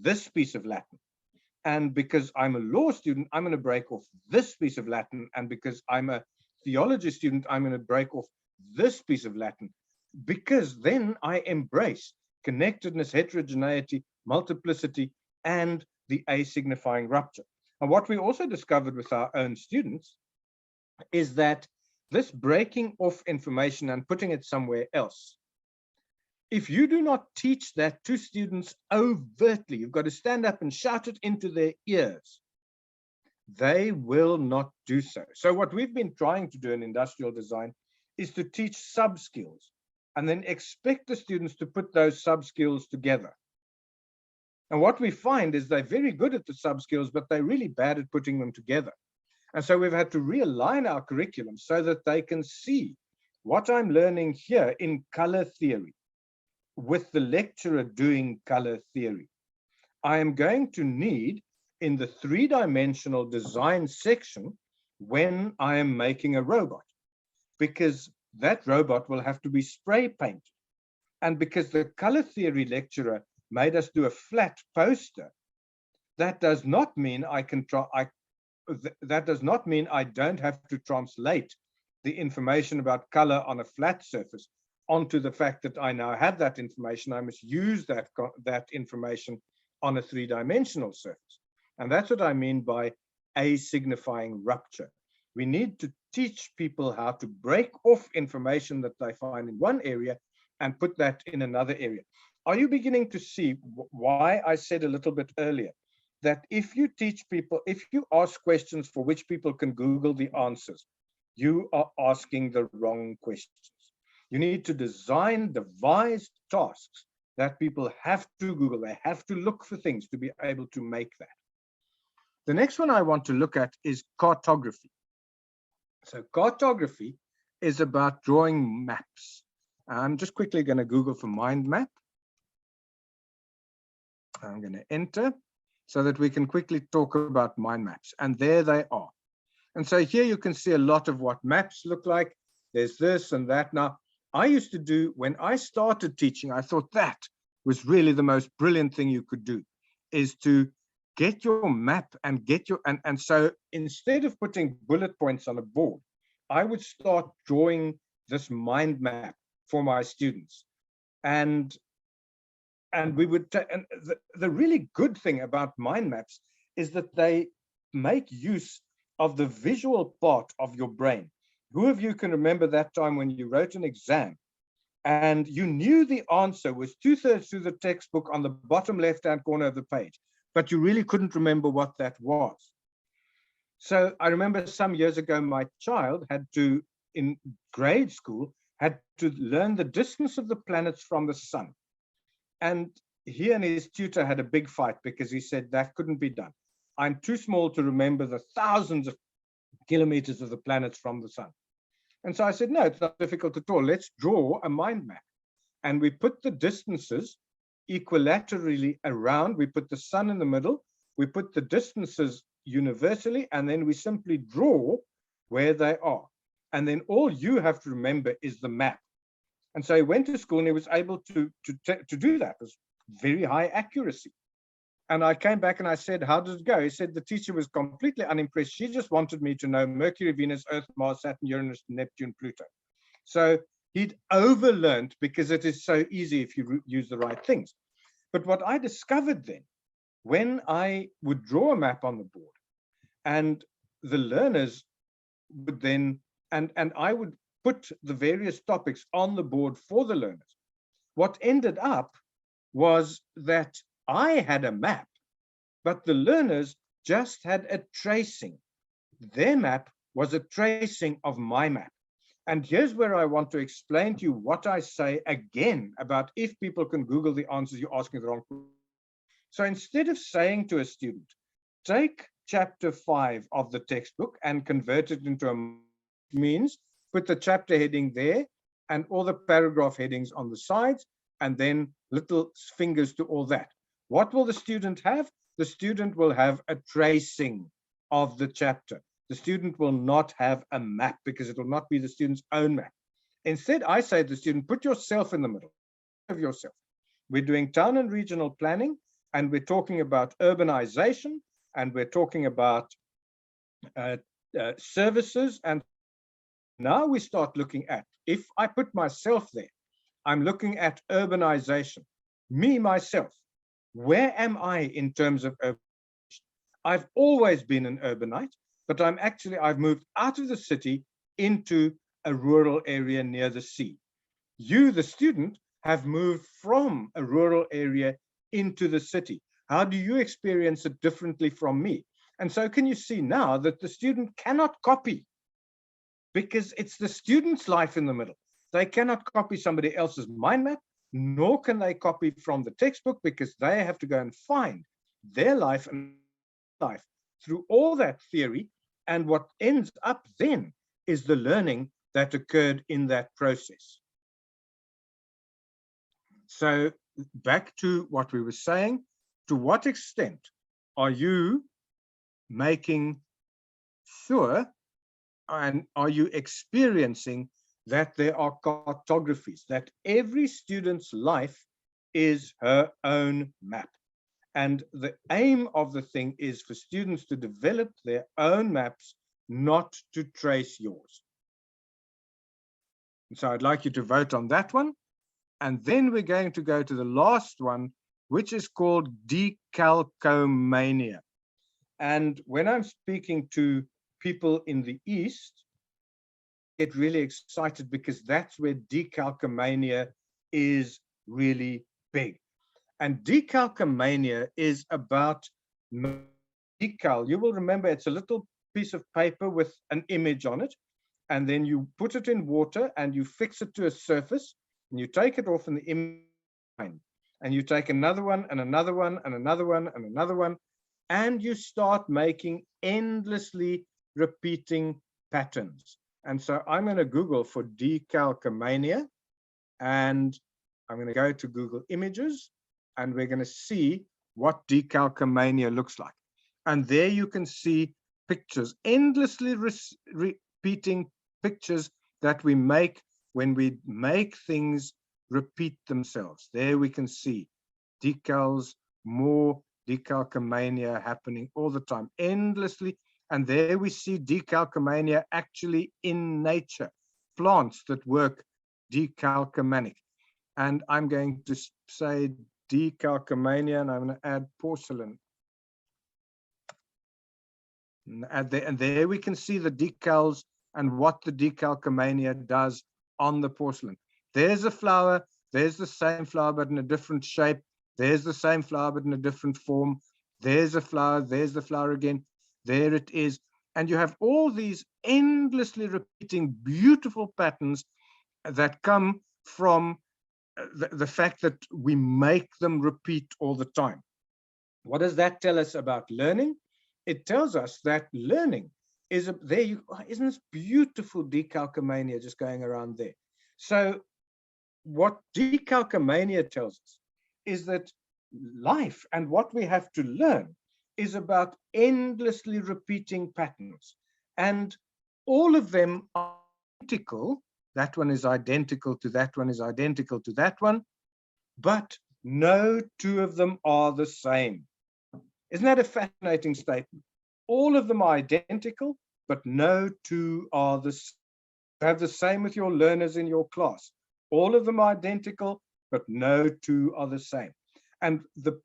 this piece of Latin. And because I'm a law student, I'm going to break off this piece of Latin. And because I'm a theology student, I'm going to break off this piece of Latin. Because then I embrace connectedness, heterogeneity, multiplicity, and the asignifying rupture. And what we also discovered with our own students is that this breaking off information and putting it somewhere else, if you do not teach that to students overtly, you've got to stand up and shout it into their ears, they will not do so. So what we've been trying to do in industrial design is to teach sub-skills and then expect the students to put those sub-skills together. And what we find is they're very good at the sub-skills, but they're really bad at putting them together. And so we've had to realign our curriculum so that they can see what I'm learning here in color theory with the lecturer doing color theory. I am going to need in the 3-dimensional design section when I am making a robot, because that robot will have to be spray painted. And because the color theory lecturer made us do a flat poster, that does not mean that does not mean I don't have to translate the information about color on a flat surface onto the fact that I now have that information. I must use that information on a 3-dimensional surface. And that's what I mean by asignifying rupture. We need to teach people how to break off information that they find in one area and put that in another area. Are you beginning to see why I said a little bit earlier that if you teach people, if you ask questions for which people can Google the answers, you are asking the wrong questions. You need to devise tasks that people have to Google. They have to look for things to be able to make that. The next one I want to look at is cartography. So cartography is about drawing maps. I'm just quickly going to Google for mind map. I'm going to enter so that we can quickly talk about mind maps. And there they are. And so here you can see a lot of what maps look like. There's this and that. Now, I used to do, when I started teaching, I thought that was really the most brilliant thing you could do, is to get your map and get your, and so instead of putting bullet points on a board, I would start drawing this mind map for my students. And we would, and the really good thing about mind maps is that they make use of the visual part of your brain. Who of you can remember that time when you wrote an exam and you knew the answer was 2/3 through the textbook on the bottom left-hand corner of the page, but you really couldn't remember what that was? So I remember some years ago, my child had to, in grade school, had to learn the distance of the planets from the sun. And he and his tutor had a big fight because he said that couldn't be done. I'm too small to remember the thousands of kilometers of the planets from the sun. And so I said, no, it's not difficult at all. Let's draw a mind map. And we put the distances equilaterally around. We put the sun in the middle. We put the distances universally, and then we simply draw where they are. And then all you have to remember is the map. And so he went to school and he was able to do that. It was very high accuracy. And I came back and I said, how did it go? He said the teacher was completely unimpressed. She just wanted me to know Mercury, Venus, Earth, Mars, Saturn, Uranus, Neptune, Pluto. So he'd overlearned because it is so easy if you use the right things. But what I discovered then, when I would draw a map on the board and the learners would then, and I would put the various topics on the board for the learners, what ended up was that I had a map, but the learners just had a tracing. Their map was a tracing of my map. And here's where I want to explain to you what I say again about if people can Google the answers, you're asking the wrong question. So instead of saying to a student, take chapter 5 of the textbook and convert it into a means, put the chapter heading there and all the paragraph headings on the sides, and then little fingers to all that. What will the student have? The student will have a tracing of the chapter. The student will not have a map because it will not be the student's own map. Instead, I say to the student, put yourself in the middle of yourself. We're doing town and regional planning, and we're talking about urbanization, and we're talking about services. And now we start looking at, if I put myself there, I'm looking at urbanization. Me, myself, where am I in terms of urbanization? I've always been an urbanite, but I've moved out of the city into a rural area near the sea. You, the student, have moved from a rural area into the city. How do you experience it differently from me? And so can you see now that the student cannot copy, because it's the student's life in the middle. They cannot copy somebody else's mind map, nor can they copy from the textbook, because they have to go and find their life and life through all that theory. And what ends up then is the learning that occurred in that process. So back to what we were saying, to what extent are you making sure and are you experiencing that there are cartographies, that every student's life is her own map? And the aim of the thing is for students to develop their own maps, not to trace yours. And so I'd like you to vote on that one. And then we're going to go to the last one, which is called decalcomania. And when I'm speaking to people in the East, I get really excited because that's where decalcomania is really big. And decalcomania is about decal. You will remember it's a little piece of paper with an image on it, and then you put it in water and you fix it to a surface, and you take it off in the image, and you take another one and another one and another one and another one, and you start making endlessly repeating patterns. And so I'm going to Google for decalcomania, and I'm going to go to Google Images, and we're going to see what decalcomania looks like. And there you can see pictures, endlessly repeating pictures that we make when we make things repeat themselves. There we can see decals, more decalcomania happening all the time, endlessly. And there we see decalcomania actually in nature, plants that work decalcomanic. And I'm going to say decalcomania, and I'm going to add porcelain. And there we can see the decals and what the decalcomania does on the porcelain. There's a flower, there's the same flower but in a different shape, there's the same flower but in a different form, there's a flower, there's the flower again, there it is. And you have all these endlessly repeating beautiful patterns that come from the fact that we make them repeat all the time. What does that tell us about learning? It tells us that learning is there. Isn't this beautiful decalcomania just going around there? So what decalcomania tells us is that life and what we have to learn is about endlessly repeating patterns, and all of them are identical. That one is identical to that one is identical to that one, but no two of them are the same. Isn't that a fascinating statement? All of them are identical, but no two are the same. You have the same with your learners in your class. All of them are identical, but no two are the same. And the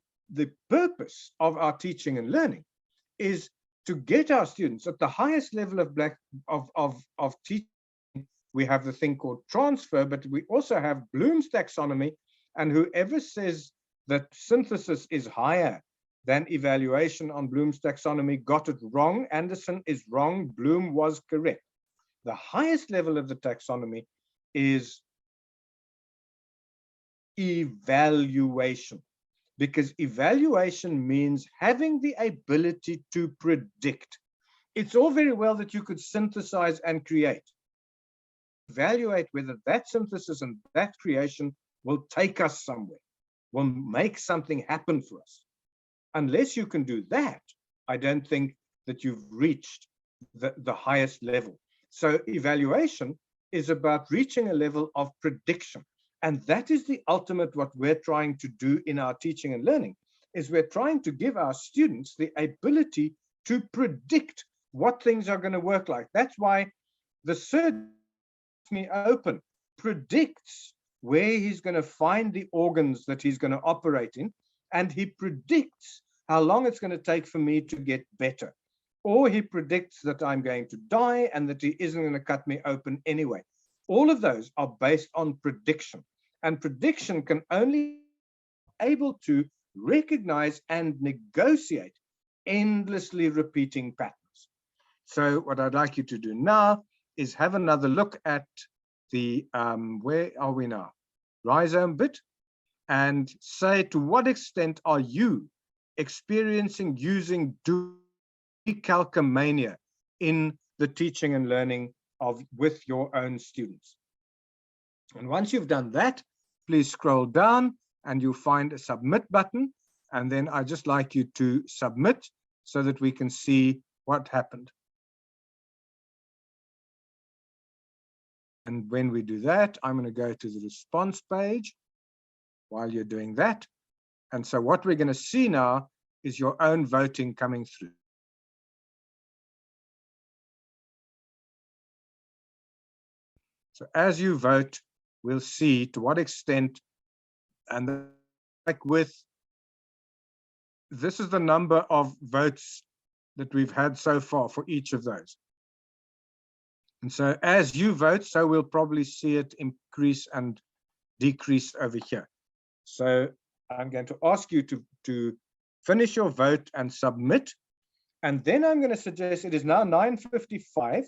purpose of our teaching and learning is to get our students at the highest level of teaching. We have the thing called transfer, but we also have Bloom's taxonomy. And whoever says that synthesis is higher than evaluation on Bloom's taxonomy got it wrong. Anderson is wrong. Bloom was correct. The highest level of the taxonomy is evaluation, because evaluation means having the ability to predict. It's all very well that you could synthesize and create. Evaluate whether that synthesis and that creation will take us somewhere, will make something happen for us. Unless you can do that, I don't think that you've reached the highest level. So evaluation is about reaching a level of prediction. And that is the ultimate what we're trying to do in our teaching and learning, is we're trying to give our students the ability to predict what things are going to work like. That's why the surgeon me open predicts where he's going to find the organs that he's going to operate in, and he predicts how long it's going to take for me to get better, or he predicts that I'm going to die and that he isn't going to cut me open anyway. All of those are based on prediction, and prediction can only be able to recognize and negotiate endlessly repeating patterns. So what I'd like you to do now is have another look at the, where are we now? Rhizome bit, and say, to what extent are you experiencing using decalcomania in the teaching and learning with your own students? And once you've done that, please scroll down and you'll find a submit button. And then I'd just like you to submit so that we can see what happened. And when we do that, I'm going to go to the response page while you're doing that. And so what we're going to see now is your own voting coming through. So as you vote, we'll see to what extent, and like with, this is the number of votes that we've had so far for each of those. And so as you vote, so we'll probably see it increase and decrease over here. So I'm going to ask you to finish your vote and submit. And then I'm going to suggest, it is now 9:55.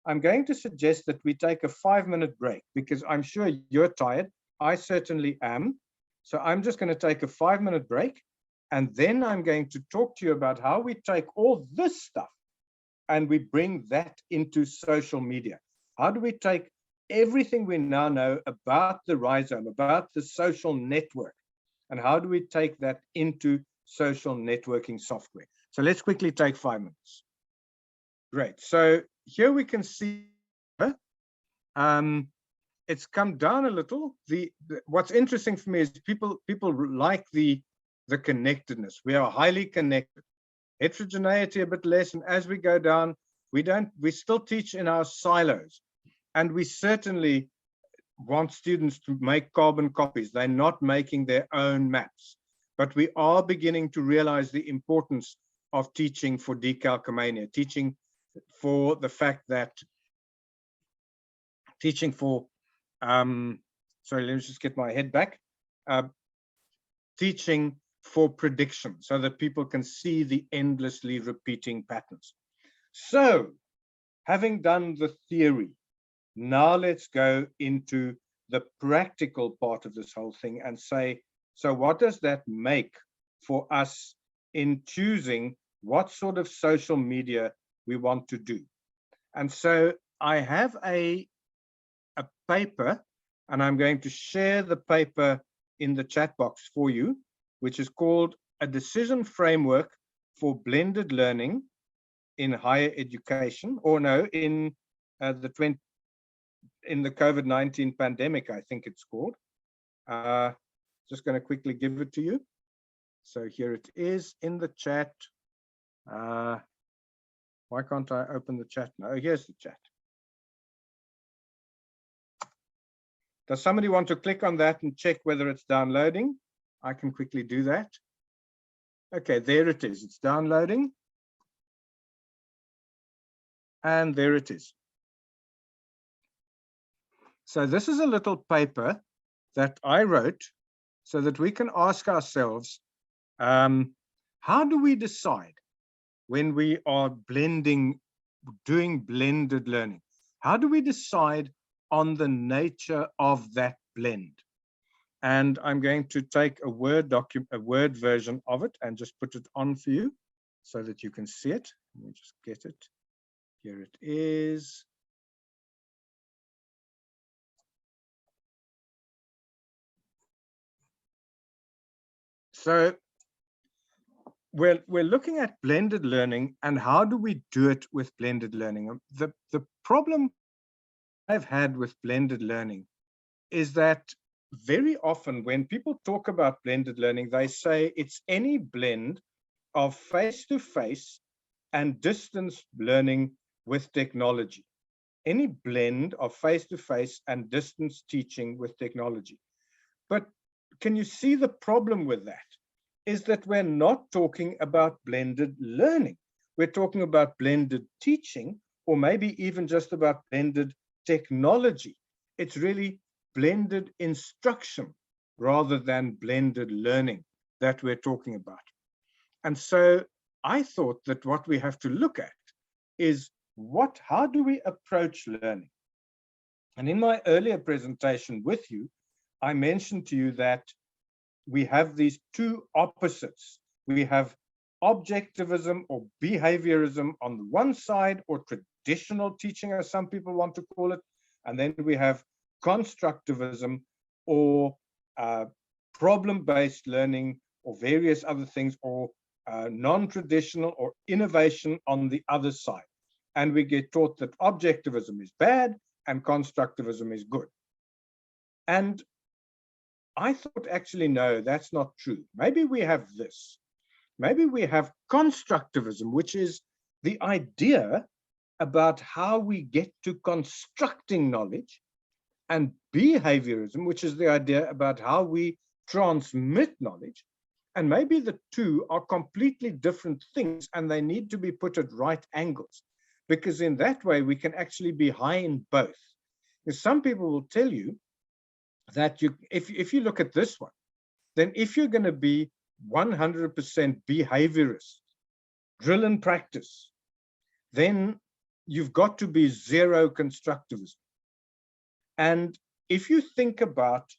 I'm going to suggest that we take a 5-minute break, because I'm sure you're tired. I certainly am. So I'm just going to take a 5-minute break. And then I'm going to talk to you about how we take all this stuff and we bring that into social media. How do we take everything we now know about the rhizome, about the social network, and how do we take that into social networking software? So let's quickly take 5 minutes. Great. So here we can see it's come down a little. What's interesting for me is people like the connectedness. We are highly connected. Heterogeneity a bit less, and as we go down, we still teach in our silos, and we certainly want students to make carbon copies. They're not making their own maps, but we are beginning to realize the importance of teaching for decalcomania, teaching for the fact that teaching for sorry, let me just get my head back. Teaching for prediction so that people can see the endlessly repeating patterns. So, having done the theory, now let's go into the practical part of this whole thing and say, so what does that make for us in choosing what sort of social media we want to do? And so I have a paper, and I'm going to share the paper in the chat box for you, which is called A Decision Framework for Blended Learning in Higher Education, or no, in the COVID-19 pandemic, I think it's called. Just going to quickly give it to you. So here it is in the chat. Why can't I open the chat? No, here's the chat. Does somebody want to click on that and check whether it's downloading? I can quickly do that. Okay, there it is. It's downloading. And there it is. So this is a little paper that I wrote so that we can ask ourselves, how do we decide when we are doing blended learning? How do we decide on the nature of that blend? And I'm going to take a Word version of it and just put it on for you so that you can see it. Let me just get it. Here it is. So we're looking at blended learning and how do we do it with blended learning? The problem I've had with blended learning is that very often when people talk about blended learning, they say it's any blend of face-to-face and distance learning with technology. Any blend of face-to-face and distance teaching with technology. But can you see the problem with that? Is that we're not talking about blended learning. We're talking about blended teaching, or maybe even just about blended technology. It's really blended instruction rather than blended learning that we're talking about. And so I thought that what we have to look at is how do we approach learning? And in my earlier presentation with you, I mentioned to you that we have these two opposites. We have objectivism or behaviorism on the one side, or traditional teaching, as some people want to call it. And then we have constructivism or problem-based learning or various other things, or non-traditional or innovation on the other side. And we get taught that objectivism is bad and constructivism is good. And I thought, actually, no, that's not true. Maybe we have this. Maybe we have constructivism, which is the idea about how we get to constructing knowledge, and behaviorism, which is the idea about how we transmit knowledge. And maybe the two are completely different things, and they need to be put at right angles, because in that way we can actually be high in both. Because some people will tell you that if you look at this one, then if you're going to be 100% behaviorist, drill and practice, then you've got to be zero constructivism. And if you think about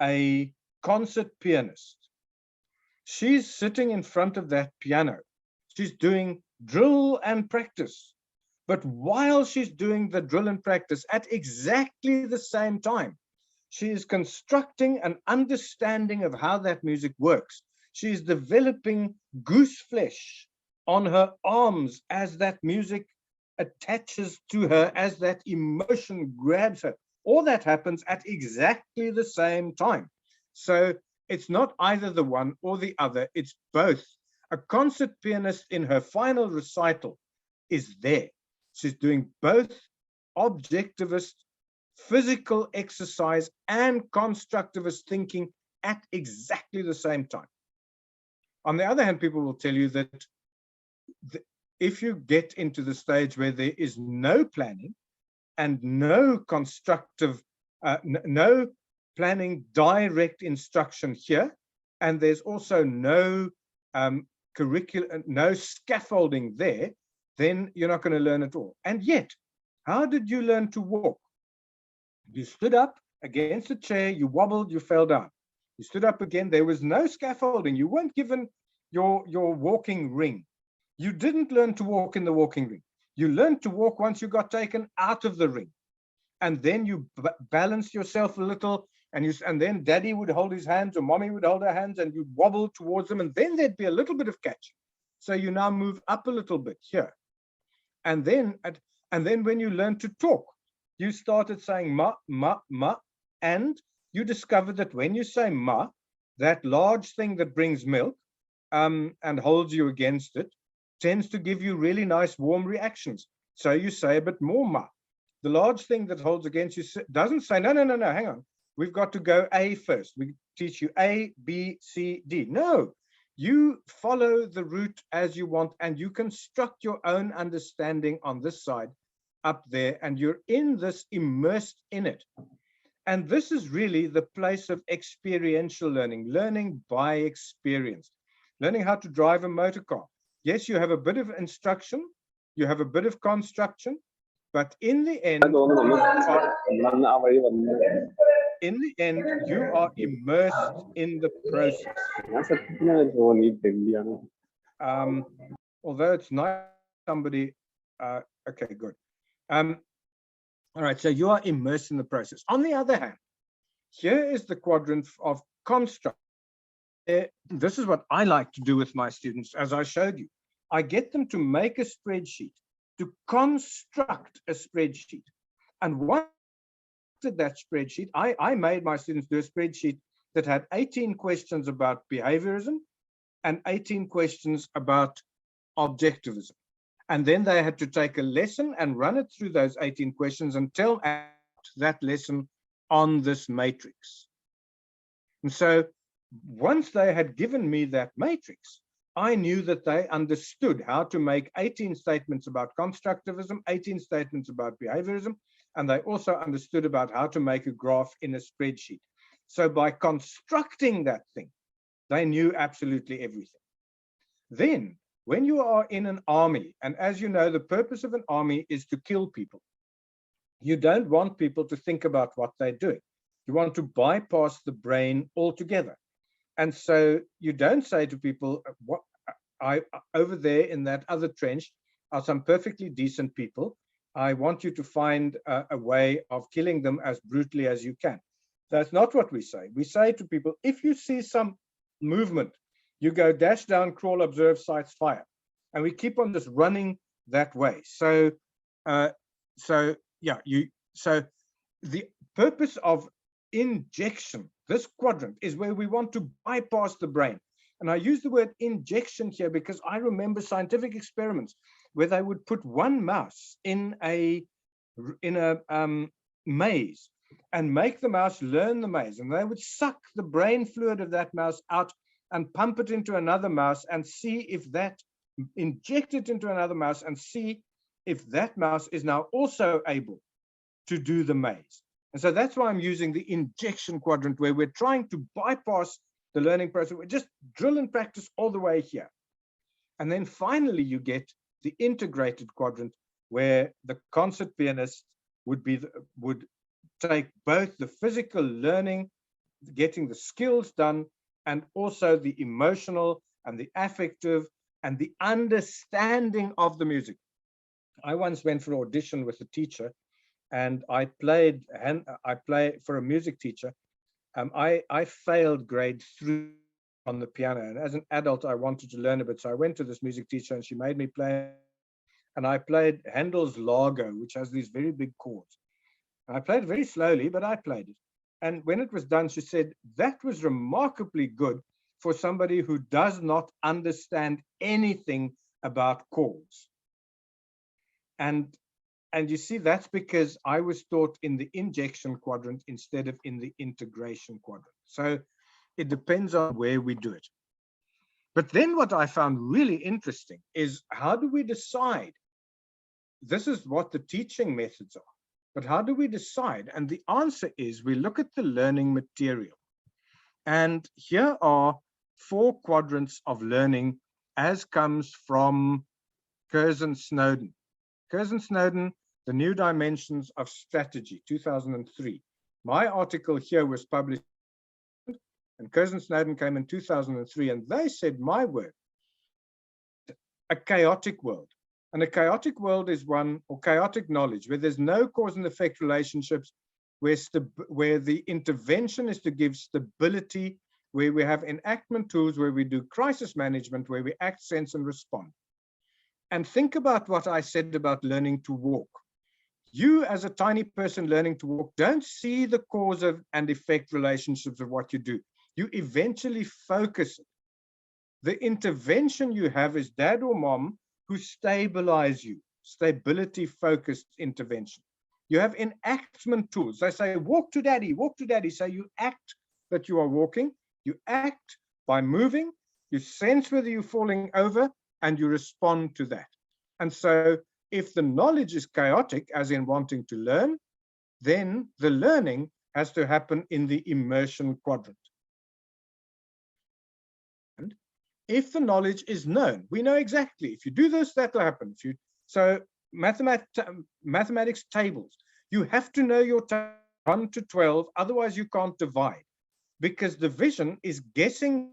a concert pianist, she's sitting in front of that piano, she's doing drill and practice. But while she's doing the drill and practice, at exactly the same time, she is constructing an understanding of how that music works. She is developing goose flesh on her arms as that music attaches to her as that emotion grabs her. All that happens at exactly the same time. So it's not either the one or the other, it's both. A concert pianist in her final recital is there. She's doing both objectivist physical exercise and constructivist thinking at exactly the same time. On the other hand, people will tell you that if you get into the stage where there is no planning and no constructive, no planning, direct instruction here, and there's also no curriculum, no scaffolding there, then you're not going to learn at all. And yet, how did you learn to walk? You stood up against a chair, you wobbled, you fell down. You stood up again, there was no scaffolding. You weren't given your walking ring. You didn't learn to walk in the walking ring. You learned to walk once you got taken out of the ring. And then you balanced yourself a little, and then daddy would hold his hands or mommy would hold her hands, and you'd wobble towards them, and then there'd be a little bit of catching. So you now move up a little bit here. And then when you learn to talk, you started saying ma, ma, ma, and you discovered that when you say ma, that large thing that brings milk and holds you against it tends to give you really nice warm reactions. So you say a bit more ma. The large thing that holds against you doesn't say, no, hang on. We've got to go A first. We teach you A, B, C, D. No, you follow the route as you want, and you construct your own understanding on this side up there, and you're in this, immersed in it. And this is really the place of experiential learning, learning by experience, learning how to drive a motor car. Yes, you have a bit of instruction, you have a bit of construction, but in the end, you are immersed in the process. Although it's not somebody, okay, good. All right, so you are immersed in the process. On the other hand, here is the quadrant of construct. This is what I like to do with my students, as I showed you. I get them to make a spreadsheet, to construct a spreadsheet. And once that spreadsheet, I made my students do a spreadsheet that had 18 questions about behaviorism and 18 questions about objectivism. And then they had to take a lesson and run it through those 18 questions and tell that lesson on this matrix. And so once they had given me that matrix, I knew that they understood how to make 18 statements about constructivism, 18 statements about behaviorism, and they also understood about how to make a graph in a spreadsheet. So by constructing that thing, they knew absolutely everything. Then, when you are in an army, and as you know, the purpose of an army is to kill people. You don't want people to think about what they're doing. You want to bypass the brain altogether. And so you don't say to people, what over there in that other trench are some perfectly decent people. I want you to find a way of killing them as brutally as you can. That's not what we say. We say to people, if you see some movement, you go dash down, crawl, observe, sights, fire. And we keep on just running that way. So the purpose of injection, this quadrant, is where we want to bypass the brain. And I use the word injection here because I remember scientific experiments where they would put one mouse in a maze and make the mouse learn the maze. And they would suck the brain fluid of that mouse out and pump it into another mouse and see if that, inject it into another mouse and see if that mouse is now also able to do the maze. And so that's why I'm using the injection quadrant, where we're trying to bypass the learning process. We just drill and practice all the way here. And then finally, you get the integrated quadrant, where the concert pianist would take both the physical learning, getting the skills done, and also the emotional and the affective and the understanding of the music. I once went for an audition with a teacher, and I play for a music teacher. I failed grade 3 on the piano, and as an adult I wanted to learn a bit, so I went to this music teacher and she made me play. and I played Handel's Largo, which has these very big chords. And I played it very slowly, but I played it. And when it was done, she said, that was remarkably good for somebody who does not understand anything about chords. And you see, that's because I was taught in the injection quadrant instead of in the integration quadrant. So it depends on where we do it. But then what I found really interesting is, how do we decide? This is what the teaching methods are. But how do we decide? And the answer is, we look at the learning material. And here are 4 quadrants of learning as comes from Curzon Snowden. Curzon Snowden, The New Dimensions of Strategy, 2003. My article here was published, and Curzon Snowden came in 2003, and they said, my word, a chaotic world. And a chaotic world is one, or chaotic knowledge, where there's no cause and effect relationships, where the intervention is to give stability, where we have enactment tools, where we do crisis management, where we act, sense, and respond. And think about what I said about learning to walk. You, as a tiny person learning to walk, don't see the cause of and effect relationships of what you do. You eventually focus it. The intervention you have is dad or mom who stabilize you, stability-focused intervention. You have enactment tools. They say, walk to daddy, walk to daddy. So you act that you are walking. You act by moving. You sense whether you're falling over, and you respond to that. And so if the knowledge is chaotic, as in wanting to learn, then the learning has to happen in the immersion quadrant. And if the knowledge is known, we know exactly, if you do this, that will happen. So mathematics tables, you have to know your 1 to 12, otherwise you can't divide, because division is guessing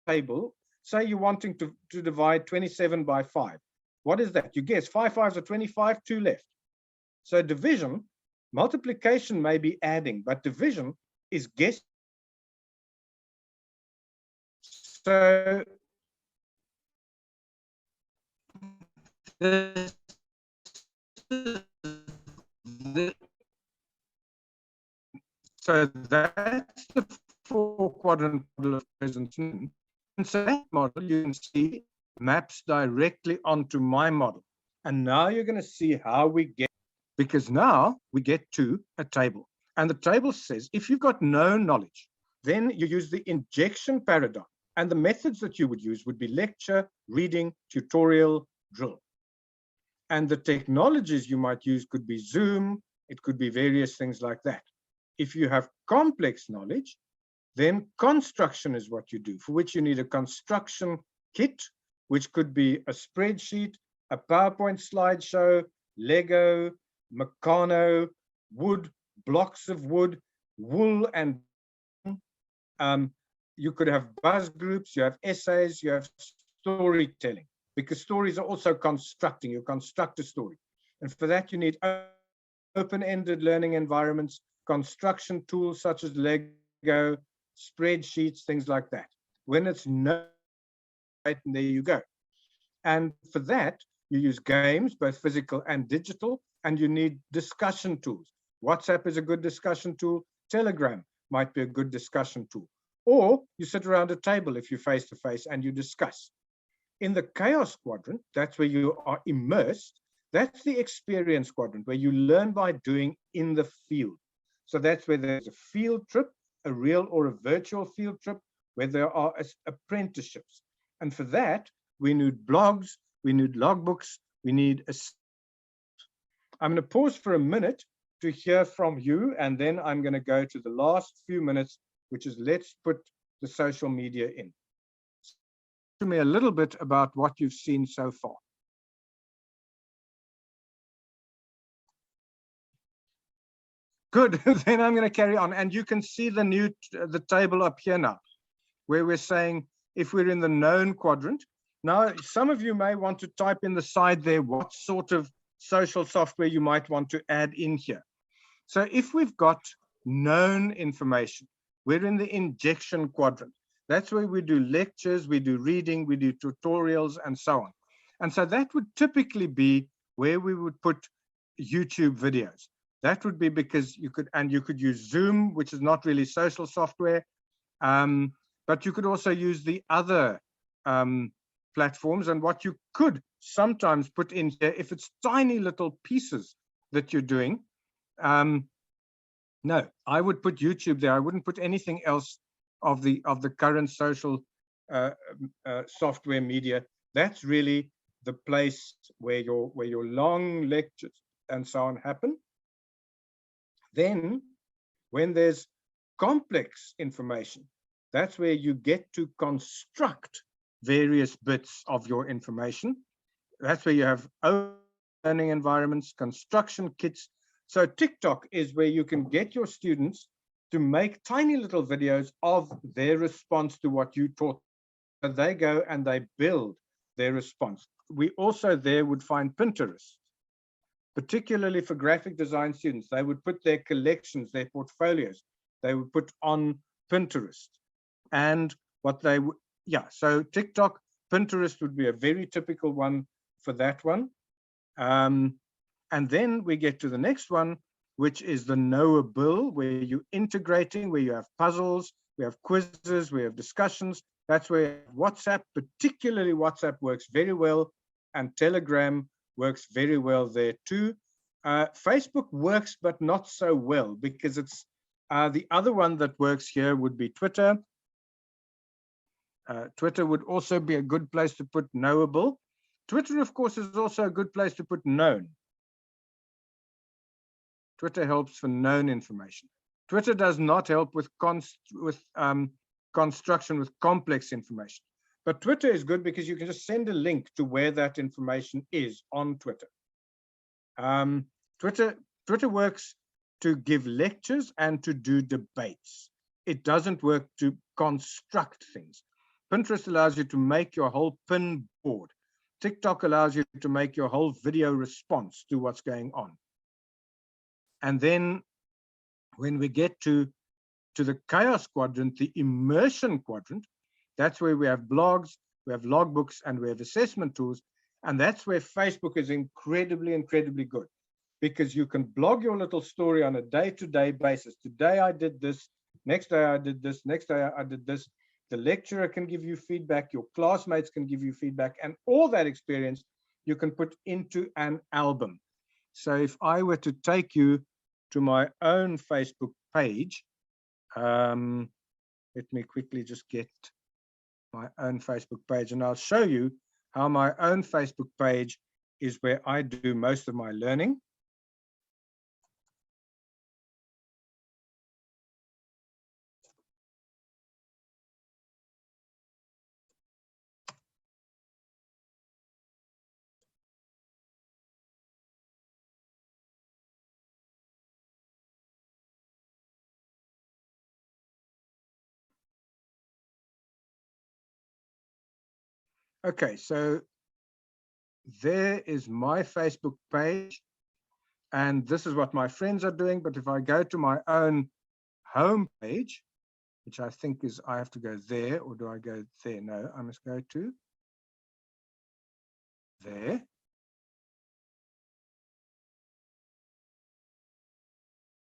table. Say you're wanting to divide 27 by 5. What is that? You guess 5 5s are 25, 2 left. So division, multiplication may be adding, but division is guessing. So that's the 4-quadrant model of presence. And so that model, you can see, maps directly onto my model. And now you're going to see how we get, because now we get to a table. And the table says, if you've got no knowledge, then you use the injection paradigm. And the methods that you would use would be lecture, reading, tutorial, drill. And the technologies you might use could be Zoom, it could be various things like that. If you have complex knowledge, then construction is what you do, for which you need a construction kit, which could be a spreadsheet, a PowerPoint slideshow, Lego, Meccano, wood, blocks of wood, wool, and you could have buzz groups, you have essays, you have storytelling, because stories are also constructing. You construct a story. And for that, you need open-ended learning environments, construction tools such as Lego, spreadsheets, things like that. When it's no, right, and there you go. And for that, you use games, both physical and digital, and you need discussion tools. WhatsApp is a good discussion tool. Telegram might be a good discussion tool. Or you sit around a table if you're face-to-face and you discuss. In the chaos quadrant, that's where you are immersed. That's the experience quadrant, where you learn by doing in the field. So that's where there's a field trip, a real or a virtual field trip, where there are apprenticeships. And for that, we need blogs, we need logbooks, we need a... I'm going to pause for a minute to hear from you, and then I'm going to go to the last few minutes, which is let's put the social media in. Tell me a little bit about what you've seen so far. Good, then I'm going to carry on. And you can see the table up here now, where we're saying if we're in the known quadrant. Now, some of you may want to type in the side there what sort of social software you might want to add in here. So if we've got known information, we're in the injection quadrant. That's where we do lectures, we do reading, we do tutorials, and so on. And so that would typically be where we would put YouTube videos. That would be because you could use Zoom, which is not really social software, but you could also use the other platforms. And what you could sometimes put in here, if it's tiny little pieces that you're doing, no, I would put YouTube there. I wouldn't put anything else of the current social software media. That's really the place where your long lectures and so on happen. Then when there's complex information, that's where you get to construct various bits of your information. That's where you have open learning environments, construction kits. So TikTok is where you can get your students to make tiny little videos of their response to what you taught. So they go and they build their response. We also there would find Pinterest, particularly for graphic design students. They would put their collections, their portfolios, they would put on Pinterest. And what they would, yeah, so TikTok, Pinterest would be a very typical one for that one. And then we get to the next one, which is the knowable, where you're integrating, where you have puzzles, we have quizzes, we have discussions. That's where WhatsApp, particularly WhatsApp, works very well, and Telegram works very well there too. Facebook works, but not so well, because it's the other one that works here would be Twitter. Twitter would also be a good place to put knowable. Twitter, of course, is also a good place to put known. Twitter helps for known information. Twitter does not help with construction with complex information. But Twitter is good because you can just send a link to where that information is on Twitter. Twitter works to give lectures and to do debates. It doesn't work to construct things. Pinterest allows you to make your whole pin board. TikTok allows you to make your whole video response to what's going on. And then when we get to the chaos quadrant, the immersion quadrant, that's where we have blogs, we have logbooks, and we have assessment tools. And that's where Facebook is incredibly, incredibly good, because you can blog your little story on a day-to-day basis. Today I did this, next day I did this, next day I did this. The lecturer can give you feedback, your classmates can give you feedback, and all that experience you can put into an album. So if I were to take you to my own Facebook page, let me quickly just get my own Facebook page, and I'll show you how my own Facebook page is where I do most of my learning. Okay, so there is my Facebook page, and this is what my friends are doing. But if I go to my own home page, which I think is, I have to go there, or do I go there? No, I must go to there.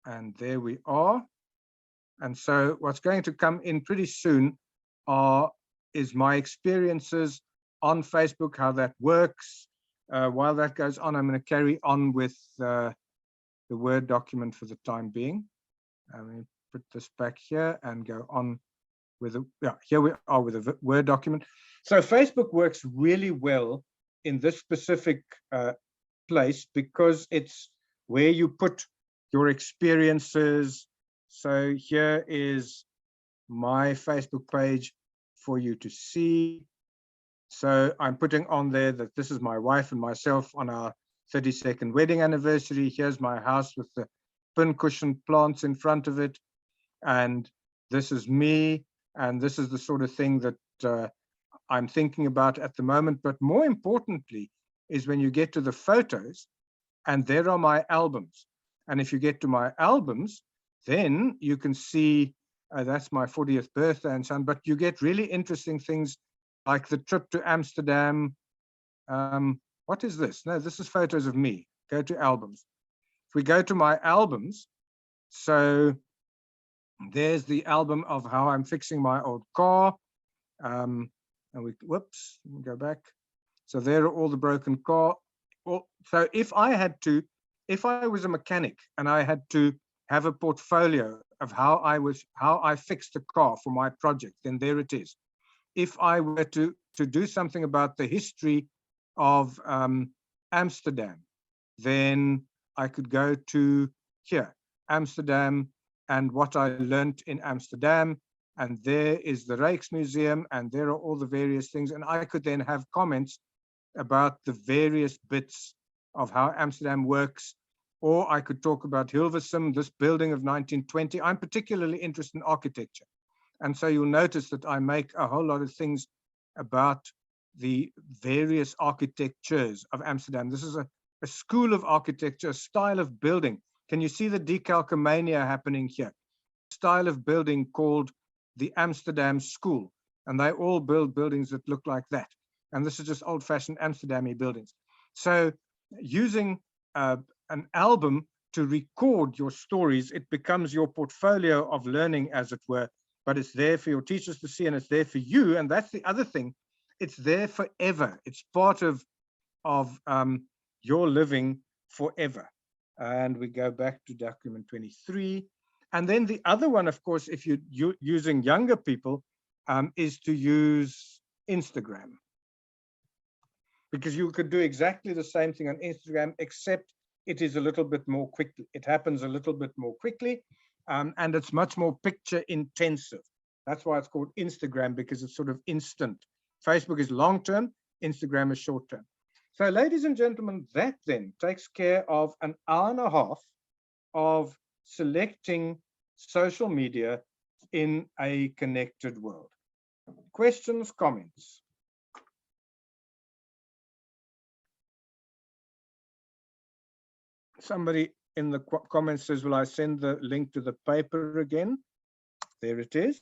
And there we are. And so what's going to come in pretty soon is my experiences on Facebook, how that works. While that goes on, I'm going to carry on with the Word document for the time being. I'm going to put this back here and go on with here we are with a Word document. So Facebook works really well in this specific place because it's where you put your experiences. So here is my Facebook page for you to see. So I'm putting on there that this is my wife and myself on our 32nd wedding anniversary. Here's my house with the pincushion plants in front of it. And this is me. And this is the sort of thing that I'm thinking about at the moment. But more importantly is when you get to the photos, and there are my albums. And if you get to my albums, then you can see that's my 40th birthday and so on. But you get really interesting things like the trip to Amsterdam, What is this? No, this is photos of me. Go to albums. If we go to my albums, so there's the album of how I'm fixing my old car. And we, whoops, go back. So there are all the broken car. So if I was a mechanic and I had to have a portfolio of how I fixed the car for my project, then there it is. If I were to do something about the history of Amsterdam, then I could go to here, Amsterdam, and what I learned in Amsterdam, and there is the Rijksmuseum, and there are all the various things, and I could then have comments about the various bits of how Amsterdam works, or I could talk about Hilversum, this building of 1920. I'm particularly interested in architecture, and so you'll notice that I make a whole lot of things about the various architectures of Amsterdam. This is a school of architecture, a style of building. Can you see the decalcomania happening here? Style of building called the Amsterdam School, and they all build buildings that look like that. And this is just old-fashioned Amsterdam-y buildings. So using an album to record your stories, it becomes your portfolio of learning, as it were, but it's there for your teachers to see, and it's there for you. And that's the other thing. It's there forever. It's part of your living forever. And we go back to document 23. And then the other one, of course, if you're using younger people, is to use Instagram. Because you could do exactly the same thing on Instagram, except it is a little bit more quickly. It happens a little bit more quickly, and it's much more picture intensive. That's why it's called Instagram, because it's sort of instant. Facebook is long-term, Instagram is short-term. So ladies and gentlemen, that then takes care of an hour and a half of selecting social media in a connected world. Questions, comments? Somebody in the comments says, will I send the link to the paper again? There it is.